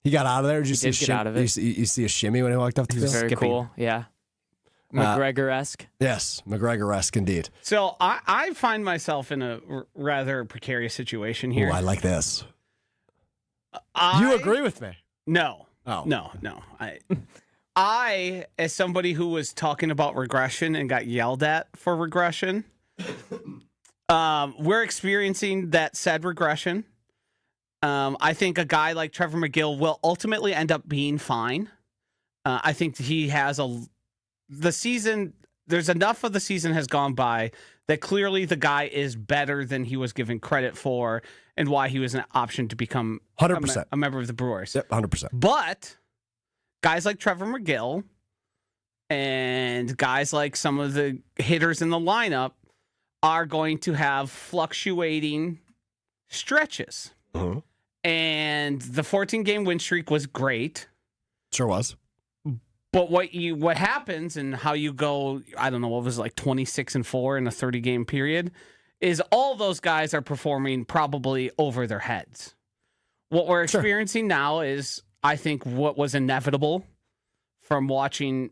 S1: He got out of there. Did you see
S3: get out of it.
S1: You see a shimmy when he walked off the field?
S3: Very cool. Yeah. McGregor-esque.
S1: Yes, McGregor-esque indeed.
S2: So I find myself in a rather precarious situation here.
S1: Ooh, I like this. You agree with me?
S2: No.
S1: Oh.
S2: No. I, as somebody who was talking about regression and got yelled at for regression, we're experiencing that said regression. I think a guy like Trevor Megill will ultimately end up being fine. I think he has there's enough of the season has gone by that clearly the guy is better than he was given credit for and why he was an option to become
S1: 100%
S2: a member of the Brewers.
S1: Yep, 100%.
S2: But guys like Trevor Megill and guys like some of the hitters in the lineup are going to have fluctuating stretches.
S1: Uh-huh.
S2: And the 14-game win streak was great.
S1: Sure was.
S2: But what happens and how you go, I don't know, what was it, like 26-4 in a 30-game period, is all those guys are performing probably over their heads. What we're experiencing now is, I think, what was inevitable from watching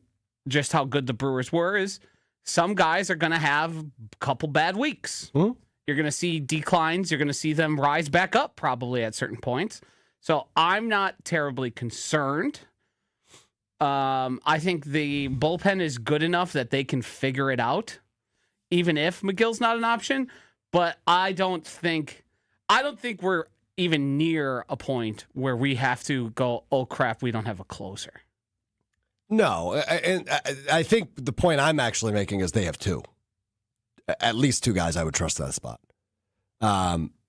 S2: just how good the Brewers were is some guys are going to have a couple bad weeks. Mm-hmm. You're going to see declines. You're going to see them rise back up probably at certain points. So I'm not terribly concerned. I think the bullpen is good enough that they can figure it out, even if McGill's not an option. But I don't think we're even near a point where we have to go, oh crap, we don't have a closer.
S1: No, and I think the point I'm actually making is they have two. At least two guys I would trust that spot.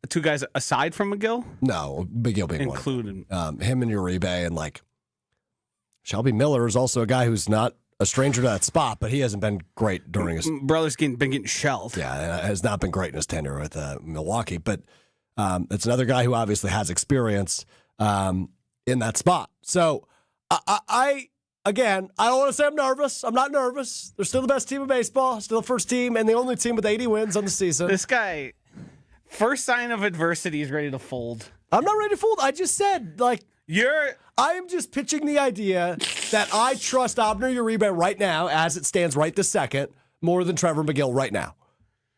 S2: Two guys aside from McGill?
S1: No, McGill being
S2: included.
S1: One. Him and Uribe, and like Shelby Miller is also a guy who's not a stranger to that spot, but he hasn't been great during his...
S2: Brother's been getting shelled.
S1: Yeah, has not been great in his tenure with Milwaukee, but it's another guy who obviously has experience in that spot. So Again, I don't want to say I'm nervous. I'm not nervous. They're still the best team in baseball, still the first team, and the only team with 80 wins on the season.
S2: This guy, first sign of adversity, is ready to fold.
S1: I'm not ready to fold. I just said, I am just pitching the idea that I trust Abner Uribe right now, as it stands right this second, more than Trevor Megill right now.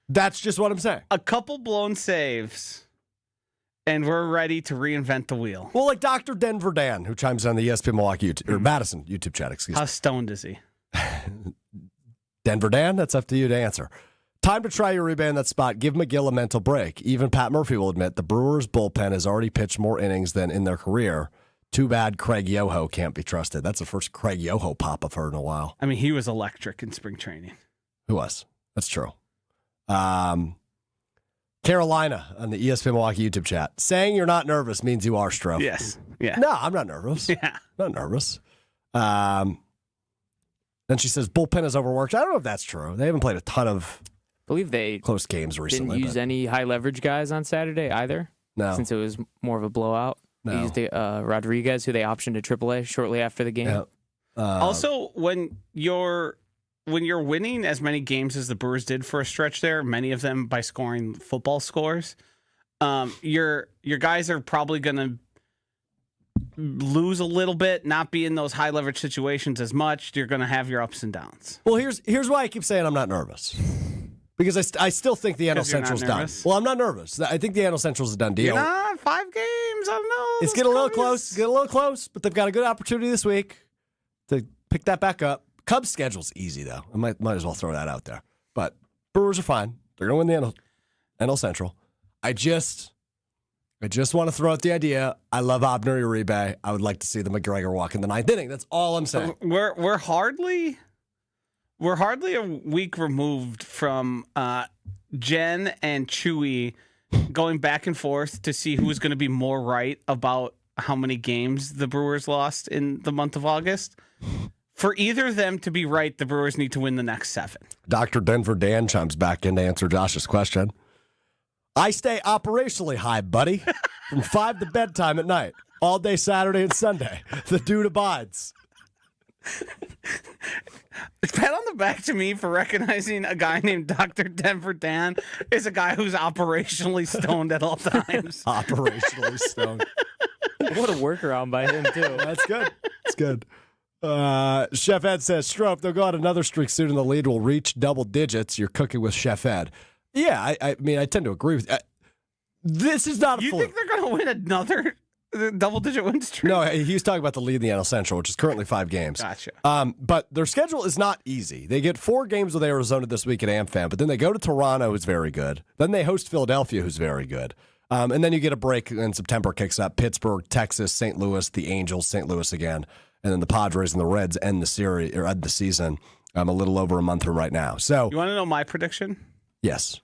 S1: That's just what I'm saying.
S2: A couple blown saves, and we're ready to reinvent the wheel.
S1: Well, like Dr. Denver Dan, who chimes on the ESPN Milwaukee or Madison YouTube chat, excuse me.
S2: How stoned is he?
S1: Denver Dan, that's up to you to answer. Time to try Uribe in that spot. Give McGill a mental break. Even Pat Murphy will admit the Brewers' bullpen has already pitched more innings than in their career. Too bad Craig Yoho can't be trusted. That's the first Craig Yoho pop I've heard in a while.
S2: I mean, he was electric in spring training.
S1: Who was? That's true. Carolina on the ESPN Milwaukee YouTube chat. Saying you're not nervous means you are, Strouf.
S2: Yes. Yeah.
S1: No, I'm not nervous.
S2: Yeah.
S1: Not nervous. Then she says bullpen is overworked. I don't know if that's true. They haven't played a ton of
S3: believe they
S1: close games recently.
S3: Didn't use any high leverage guys on Saturday either.
S1: No.
S3: Since it was more of a blowout.
S1: No.
S3: They used Rodriguez, who they optioned to AAA shortly after the game.
S1: Yeah.
S2: Also, when you're winning as many games as the Brewers did for a stretch there, many of them by scoring football scores, your guys are probably going to lose a little bit, not be in those high leverage situations as much. You're going to have your ups and downs.
S1: Well, here's why I keep saying I'm not nervous. Because I still think the NL Central's done. Well, I'm not nervous. I think the NL Central's a done deal.
S2: You're not 5 games. I don't know.
S1: It's getting a little close. Get a little close, but they've got a good opportunity this week to pick that back up. Cubs' schedule's easy, though. I might as well throw that out there. But Brewers are fine. They're going to win the NL Central. I just want to throw out the idea. I love Abner Uribe. I would like to see the McGregor walk in the 9th inning. That's all I'm saying.
S2: We're hardly a week removed from Jen and Chewy going back and forth to see who's going to be more right about how many games the Brewers lost in the month of August. For either of them to be right, the Brewers need to win the next 7.
S1: Dr. Denver Dan chimes back in to answer Josh's question. I stay operationally high, buddy, from 5 to bedtime at night, all day Saturday and Sunday. The dude abides.
S2: Pat on the back to me for recognizing a guy named Dr. Denver Dan is a guy who's operationally stoned at all times.
S1: Operationally stoned.
S3: What a workaround by him, too.
S1: That's good. That's good. Chef Ed says, Strouf, they'll go on another streak soon and the lead will reach double digits. You're cooking with Chef Ed. Yeah, I mean, I tend to agree with that. This is not a
S2: You
S1: fluke.
S2: think they're going to win another double-digit win streak?
S1: No, he's talking about the lead in the NL Central, which is currently 5 games.
S2: Gotcha.
S1: But their schedule is not easy. They get 4 games with Arizona this week at AmFam, but then they go to Toronto, who's very good. Then they host Philadelphia, who's very good. And then you get a break, and September kicks up. Pittsburgh, Texas, St. Louis, the Angels, St. Louis again. And then the Padres and the Reds end the series or end the season a little over a month from right now. So
S2: you want to know my prediction?
S1: Yes.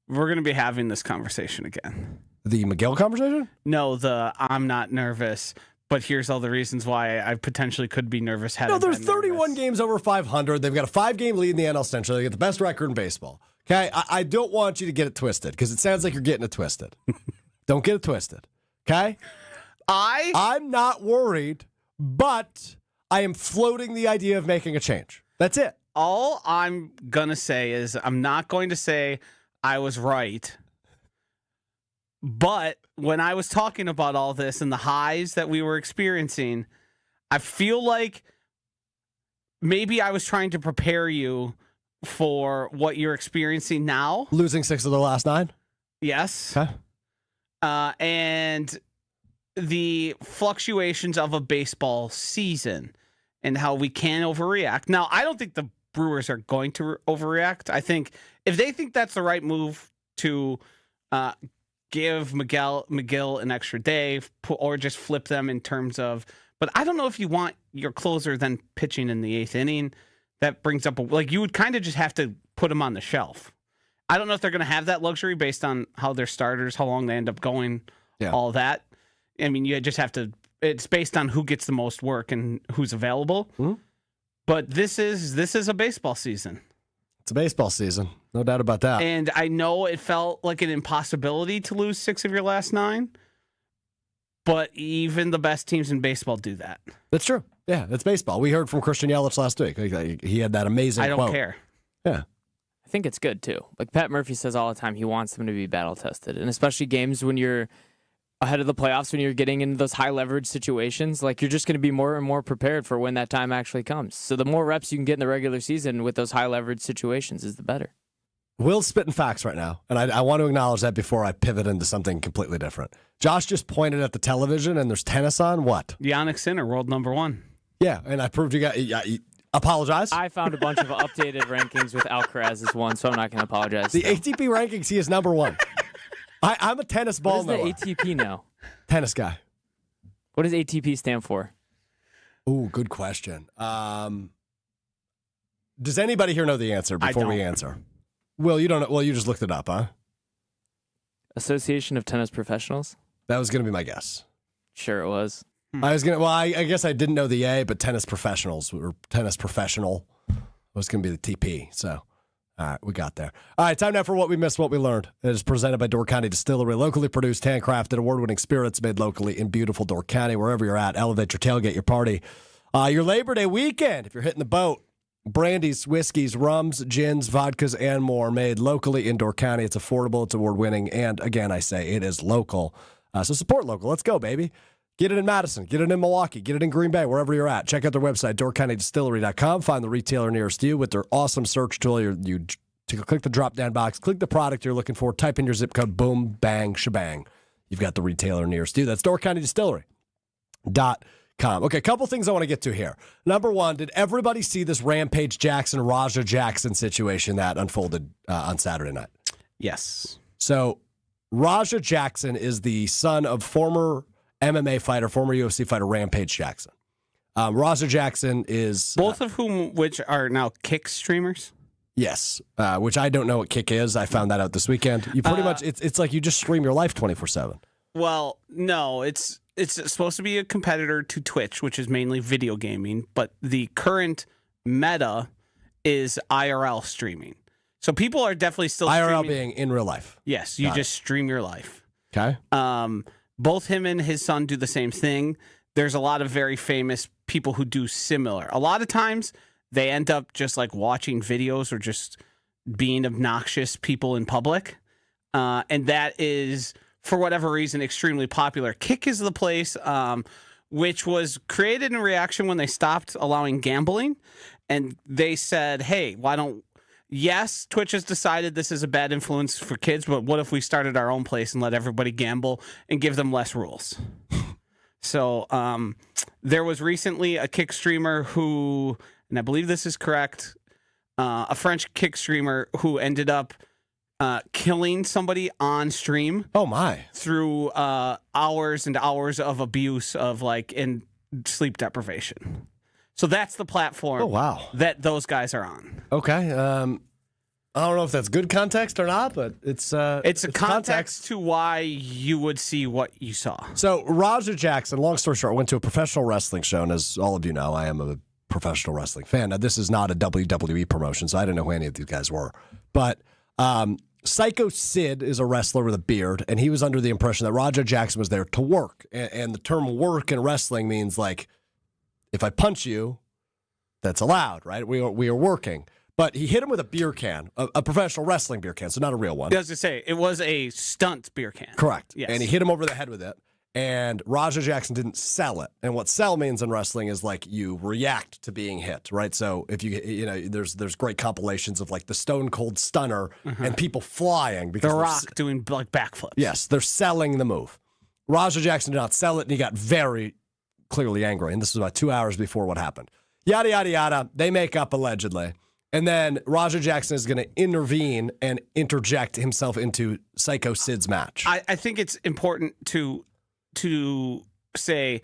S2: We're going to be having this conversation again.
S1: The Megill conversation?
S2: No, I'm not nervous, but here's all the reasons why I potentially could be nervous.
S1: No, there's 31 games over 500. They've got a 5-game lead in the NL Central. They get the best record in baseball. Okay? I don't want you to get it twisted because it sounds like you're getting it twisted. Don't get it twisted. Okay? I'm not worried, but I am floating the idea of making a change. That's it.
S2: All I'm going to say is I'm not going to say I was right. But when I was talking about all this and the highs that we were experiencing, I feel like maybe I was trying to prepare you for what you're experiencing now.
S1: Losing 6 of the last 9?
S2: Yes.
S1: Okay.
S2: And the fluctuations of a baseball season and how we can overreact. Now, I don't think the Brewers are going to overreact. I think if they think that's the right move to give Megill an extra day or just flip them in terms of, but I don't know if you want your closer then pitching in the 8th inning. That brings up, you would kind of just have to put him on the shelf. I don't know if they're going to have that luxury based on how their starters, how long they end up going, all that. I mean, you just have to, it's based on who gets the most work and who's available. Mm-hmm. But this is a baseball season.
S1: It's a baseball season. No doubt about that.
S2: And I know it felt like an impossibility to lose 6 of your last 9. But even the best teams in baseball do that.
S1: That's true. Yeah, that's baseball. We heard from Christian Yelich last week. He had that amazing quote.
S2: I don't care.
S1: Yeah.
S3: I think it's good, too. Like Pat Murphy says all the time, he wants them to be battle-tested. And especially games when you're ahead of the playoffs, when you're getting into those high-leverage situations, you're just going to be more and more prepared for when that time actually comes. So the more reps you can get in the regular season with those high-leverage situations is the better.
S1: Will's spitting facts right now, and I want to acknowledge that before I pivot into something completely different. Josh just pointed at the television, and there's tennis on. What?
S2: Yannick Sinner, world number 1.
S1: Yeah, and I proved you got... Apologize.
S3: I found a bunch of updated rankings with Alcaraz as 1, so I'm not going to apologize.
S1: The ATP rankings, he is number 1. I'm a tennis ball
S3: knower. What is the ATP now?
S1: Tennis guy.
S3: What does ATP stand for?
S1: Ooh, good question. Does anybody here know the answer before we answer? Will, you don't know? Well, you just looked it up, huh?
S3: Association of Tennis Professionals?
S1: That was going to be my guess.
S3: Sure it was.
S1: I guess I didn't know the A, but tennis professionals or tennis professional was going to be the TP. So, all right, we got there. All right, time now for What We Missed, What We Learned. It is presented by Door County Distillery, locally produced, handcrafted, award-winning spirits made locally in beautiful Door County. Wherever you're at, elevate your tailgate, your party. Your Labor Day weekend, if you're hitting the boat, brandies, whiskeys, rums, gins, vodkas, and more made locally in Door County. It's affordable, it's award-winning, and again, I say it is local. So support local. Let's go, baby. Get it in Madison. Get it in Milwaukee. Get it in Green Bay, wherever you're at. Check out their website, doorcountydistillery.com. Find the retailer nearest you with their awesome search tool. You click the drop-down box, click the product you're looking for, type in your zip code, boom, bang, shebang. You've got the retailer nearest you. That's doorcountydistillery.com. Okay, a couple things I want to get to here. Number one, did everybody see this Rampage Jackson, Raja Jackson situation that unfolded on Saturday night?
S2: Yes.
S1: So Raja Jackson is the son of former MMA fighter, former UFC fighter Rampage Jackson. Raja Jackson is...
S2: Both of whom, which are now Kick streamers?
S1: Yes, which I don't know what Kick is. I found that out this weekend. You pretty much, it's like you just stream your life 24/7.
S2: Well, no, it's supposed to be a competitor to Twitch, which is mainly video gaming, but the current meta is IRL streaming. So people are definitely still
S1: IRL
S2: streaming.
S1: being in real life.
S2: Yes, you just stream your life.
S1: Okay.
S2: Both him and his son do the same thing. There's a lot of very famous people who do similar. A lot of times they end up just like watching videos or just being obnoxious people in public. And that is, for whatever reason, extremely popular. Kick is the place which was created in reaction when they stopped allowing gambling. And they said, hey, why don't... Yes, Twitch has decided this is a bad influence for kids, but what if we started our own place and let everybody gamble and give them less rules? So there was recently a Kick streamer who, and I believe this is correct, a French Kick streamer who ended up killing somebody on stream.
S1: Oh, my.
S2: Through hours and hours of abuse of and sleep deprivation. So that's the platform that those guys are on.
S1: Okay. I don't know if that's good context or not, but it's a context
S2: to why you would see what you saw.
S1: So Raja Jackson, long story short, went to a professional wrestling show, and as all of you know, I am a professional wrestling fan. Now, this is not a WWE promotion, so I didn't know who any of these guys were. But Psycho Sid is a wrestler with a beard, and he was under the impression that Raja Jackson was there to work. And the term work in wrestling means if I punch you, that's allowed, right? We are working. But he hit him with a beer can, a professional wrestling beer can, so not a real one.
S2: I was to say, it was a stunt beer can.
S1: Correct.
S2: Yes.
S1: And he hit him over the head with it. And Raja Jackson didn't sell it. And what sell means in wrestling is you react to being hit, right? So if there's great compilations of the Stone Cold Stunner and people flying because
S2: The Rock doing backflips.
S1: Yes, they're selling the move. Raja Jackson did not sell it, and he got very clearly angry. And this was about 2 hours before what happened. Yada, yada, yada. They make up allegedly. And then Raja Jackson is going to intervene and interject himself into Psycho Sid's match.
S2: I think it's important to say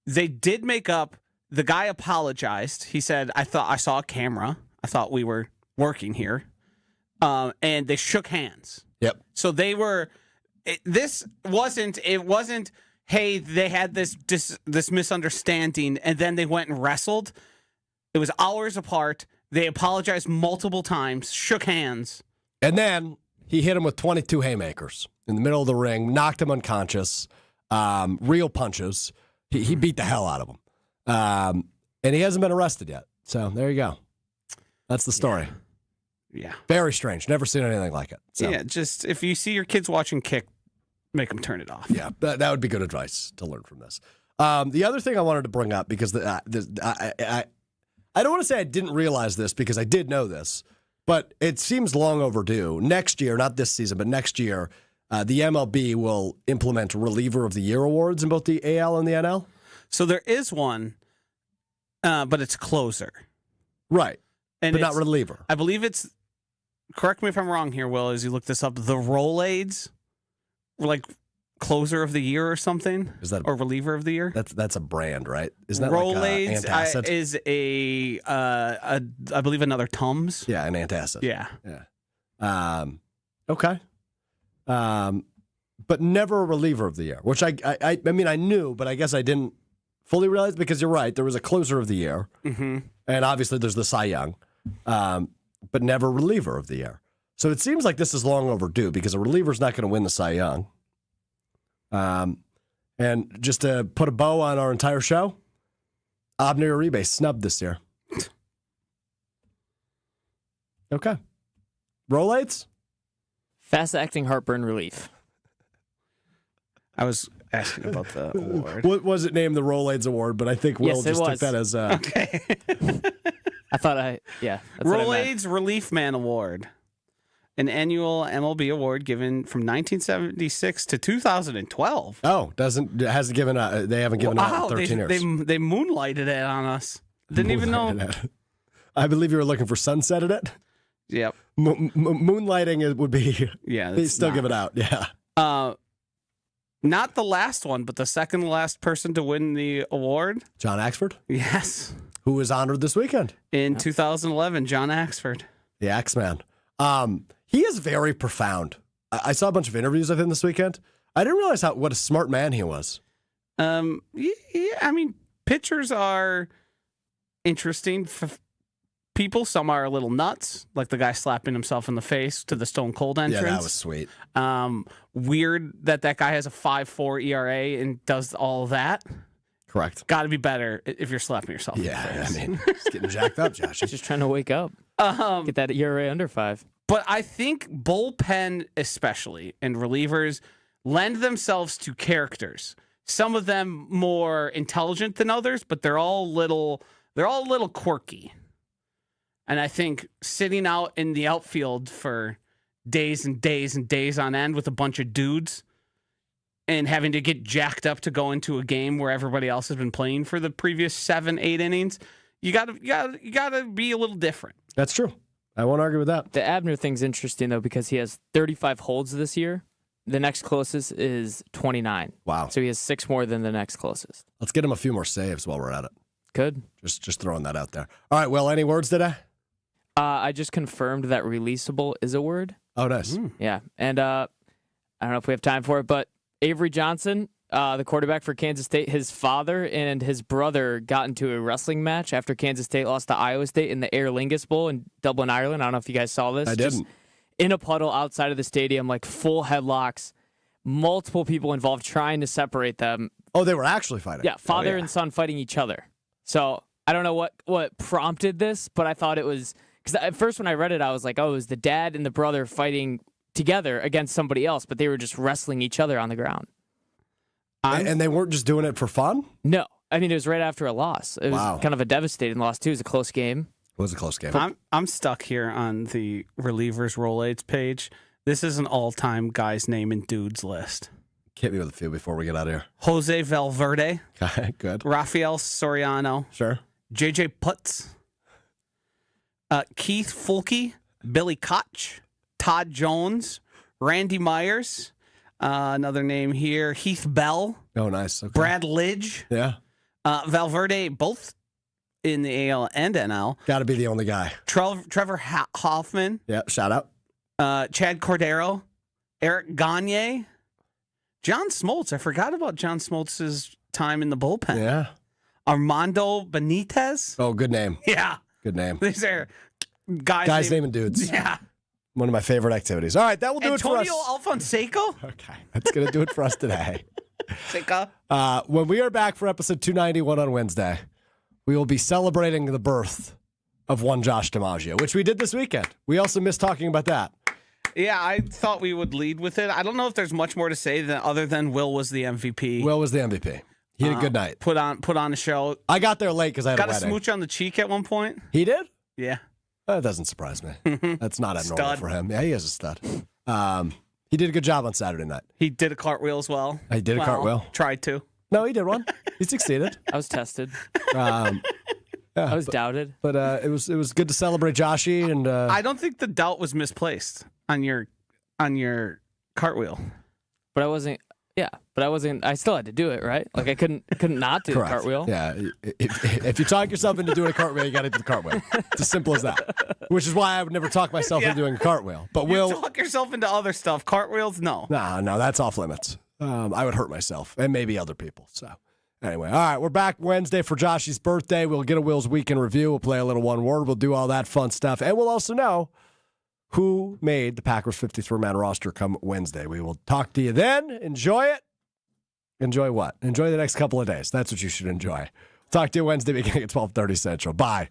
S2: they did make up. The guy apologized. He said, I thought I saw a camera. I thought we were working here. And they shook hands.
S1: Yep.
S2: So they were, it wasn't, hey, they had this misunderstanding and then they went and wrestled. It was hours apart. They apologized multiple times, shook hands.
S1: And then he hit him with 22 haymakers in the middle of the ring, knocked him unconscious, real punches. He beat the hell out of him. And he hasn't been arrested yet. So there you go. That's the story.
S2: Yeah.
S1: Very strange. Never seen anything like it. So.
S2: Yeah, just if you see your kids watching Kick, make them turn it off.
S1: Yeah, that would be good advice to learn from this. The other thing I wanted to bring up, because I don't want to say I didn't realize this because I did know this, but it seems long overdue. Next year, not this season, but next year, the MLB will implement Reliever of the Year awards in both the AL and the NL.
S2: So there is one, but it's closer.
S1: Right,
S2: but
S1: not reliever.
S2: I believe it's, correct me if I'm wrong here, Will, as you look this up, the Rolaids, closer of the year or something.
S1: Is that
S2: or reliever of the year?
S1: That's a brand, right? Isn't that
S2: Rolaids
S1: like antacid?
S2: is I believe another Tums.
S1: Yeah, an antacid.
S2: Yeah.
S1: Okay. But never a reliever of the year, which I mean I knew, but I guess I didn't fully realize because you're right. There was a closer of the year, and obviously there's the Cy Young, but never reliever of the year. So it seems like this is long overdue because a reliever's not going to win the Cy Young. And just to put a bow on our entire show, Abner Uribe snubbed this year. Okay. Rolaids?
S3: Fast-acting heartburn relief.
S2: I was asking about the award.
S1: What was it named the Rolaids Award? But I think Will just took that as
S2: okay.
S3: I thought that's what I meant.
S2: Rolaids Relief Man Award, an annual MLB award given from 1976 to 2012.
S1: Oh, they haven't given out in 13 years.
S2: They moonlighted it on us. Didn't even know.
S1: I believe you were looking for sunsetted it.
S2: Yep.
S1: Moonlighting it would be.
S2: Yeah.
S1: They still give it out. Yeah.
S2: Not the last one, but the second last person to win the award.
S1: John Axford?
S2: Yes.
S1: Who was honored this weekend?
S2: In 2011, John Axford.
S1: The Axeman. He is very profound. I saw a bunch of interviews of him this weekend. I didn't realize what a smart man he was.
S2: Yeah, I mean, pitchers are interesting for people. Some are a little nuts, like the guy slapping himself in the face to the Stone Cold entrance.
S1: Yeah, that was sweet.
S2: Weird that guy has a 5.4 ERA and does all of that.
S1: Correct.
S2: Got to be better if you're slapping yourself.
S1: Yeah,
S2: in the face.
S1: I mean, it's getting jacked up, Josh.
S3: Just trying to wake up. Get that ERA under 5.
S2: But I think bullpen especially and relievers lend themselves to characters. Some of them more intelligent than others, but they're all a little quirky. And I think sitting out in the outfield for days and days and days on end with a bunch of dudes and having to get jacked up to go into a game where everybody else has been playing for the previous 7-8 innings, you gotta be a little different.
S1: That's true. I won't argue with that.
S3: The Abner thing's interesting, though, because he has 35 holds this year. The next closest is 29.
S1: Wow.
S3: So he has 6 more than the next closest.
S1: Let's get him a few more saves while we're at it.
S3: Good.
S1: Just throwing that out there. All right, Will, any words today?
S3: I just confirmed that releasable is a word.
S1: Oh, nice.
S3: Yeah. And I don't know if we have time for it, but Avery Johnson, the quarterback for Kansas State, his father and his brother got into a wrestling match after Kansas State lost to Iowa State in the Aer Lingus Bowl in Dublin, Ireland. I don't know if you guys saw this.
S1: I didn't.
S3: Just in a puddle outside of the stadium, like full headlocks, multiple people involved trying to separate them.
S1: Oh, they were actually fighting.
S3: Yeah, father and son fighting each other. So I don't know what prompted this, but I thought it was, because at first when I read it, I was like, oh, it was the dad and the brother fighting together against somebody else, but they were just wrestling each other on the ground.
S1: And they weren't just doing it for fun?
S3: No. I mean, it was right after a loss. It was kind of a devastating loss, too. It was a close game.
S1: It was a close game.
S2: I'm stuck here on the relievers Rolaids page. This is an all-time guys name and dudes list.
S1: Hit me with a few before we get out of here.
S2: Jose Valverde.
S1: Okay, good.
S2: Rafael Soriano.
S1: Sure.
S2: JJ Putz. Keith Fulke. Billy Koch. Todd Jones. Randy Myers. Another name here, Heath Bell.
S1: Oh, nice. Okay.
S2: Brad Lidge.
S1: Yeah.
S2: Valverde, both in the AL and NL.
S1: Got to be the only guy.
S2: Trevor Hoffman.
S1: Yeah, shout out.
S2: Chad Cordero. Eric Gagne. John Smoltz. I forgot about John Smoltz's time in the bullpen.
S1: Yeah.
S2: Armando Benitez.
S1: Oh, good name.
S2: Yeah.
S1: Good name.
S2: These are guys
S1: naming dudes.
S2: Yeah.
S1: One of my favorite activities. All right, that will do it for us.
S2: Antonio Alfonseca?
S1: Okay, that's going to do it for us today.
S2: Seca.
S1: When we are back for episode 291 on Wednesday, we will be celebrating the birth of one Josh DiMaggio, which we did this weekend. We also missed talking about that.
S2: Yeah, I thought we would lead with it. I don't know if there's much more to say other than Will was the MVP.
S1: Will was the MVP. He had a good night.
S2: Put on a show.
S1: I got there late because I had
S2: got
S1: a wedding.
S2: smooch on the cheek at one point.
S1: He did?
S2: Yeah.
S1: That doesn't surprise me. That's not abnormal
S2: Stud.
S1: for him. Yeah, he is a stud. He did a good job on Saturday night.
S2: He did a cartwheel as well.
S1: He did a cartwheel.
S2: Tried to.
S1: No, he did one. He succeeded.
S3: I was tested.
S1: Yeah,
S3: I was doubted.
S1: But it was good to celebrate Joshy. And
S2: I don't think the doubt was misplaced on your cartwheel.
S3: But I wasn't. Yeah, but I still had to do it, right? Like I couldn't not do the cartwheel.
S1: Yeah, if you talk yourself into doing a cartwheel, you got to do the cartwheel. It's as simple as that. Which is why I would never talk myself into doing a cartwheel. But
S2: you talk yourself into other stuff. Cartwheels, no.
S1: No, that's off limits. I would hurt myself and maybe other people. So anyway, all right, we're back Wednesday for Josh's birthday. We'll get a Will's weekend review. We'll play a little one word. We'll do all that fun stuff, and we'll also know who made the Packers 53-man roster come Wednesday. We will talk to you then. Enjoy it. Enjoy what? Enjoy the next couple of days. That's what you should enjoy. Talk to you Wednesday beginning at 12:30 Central. Bye.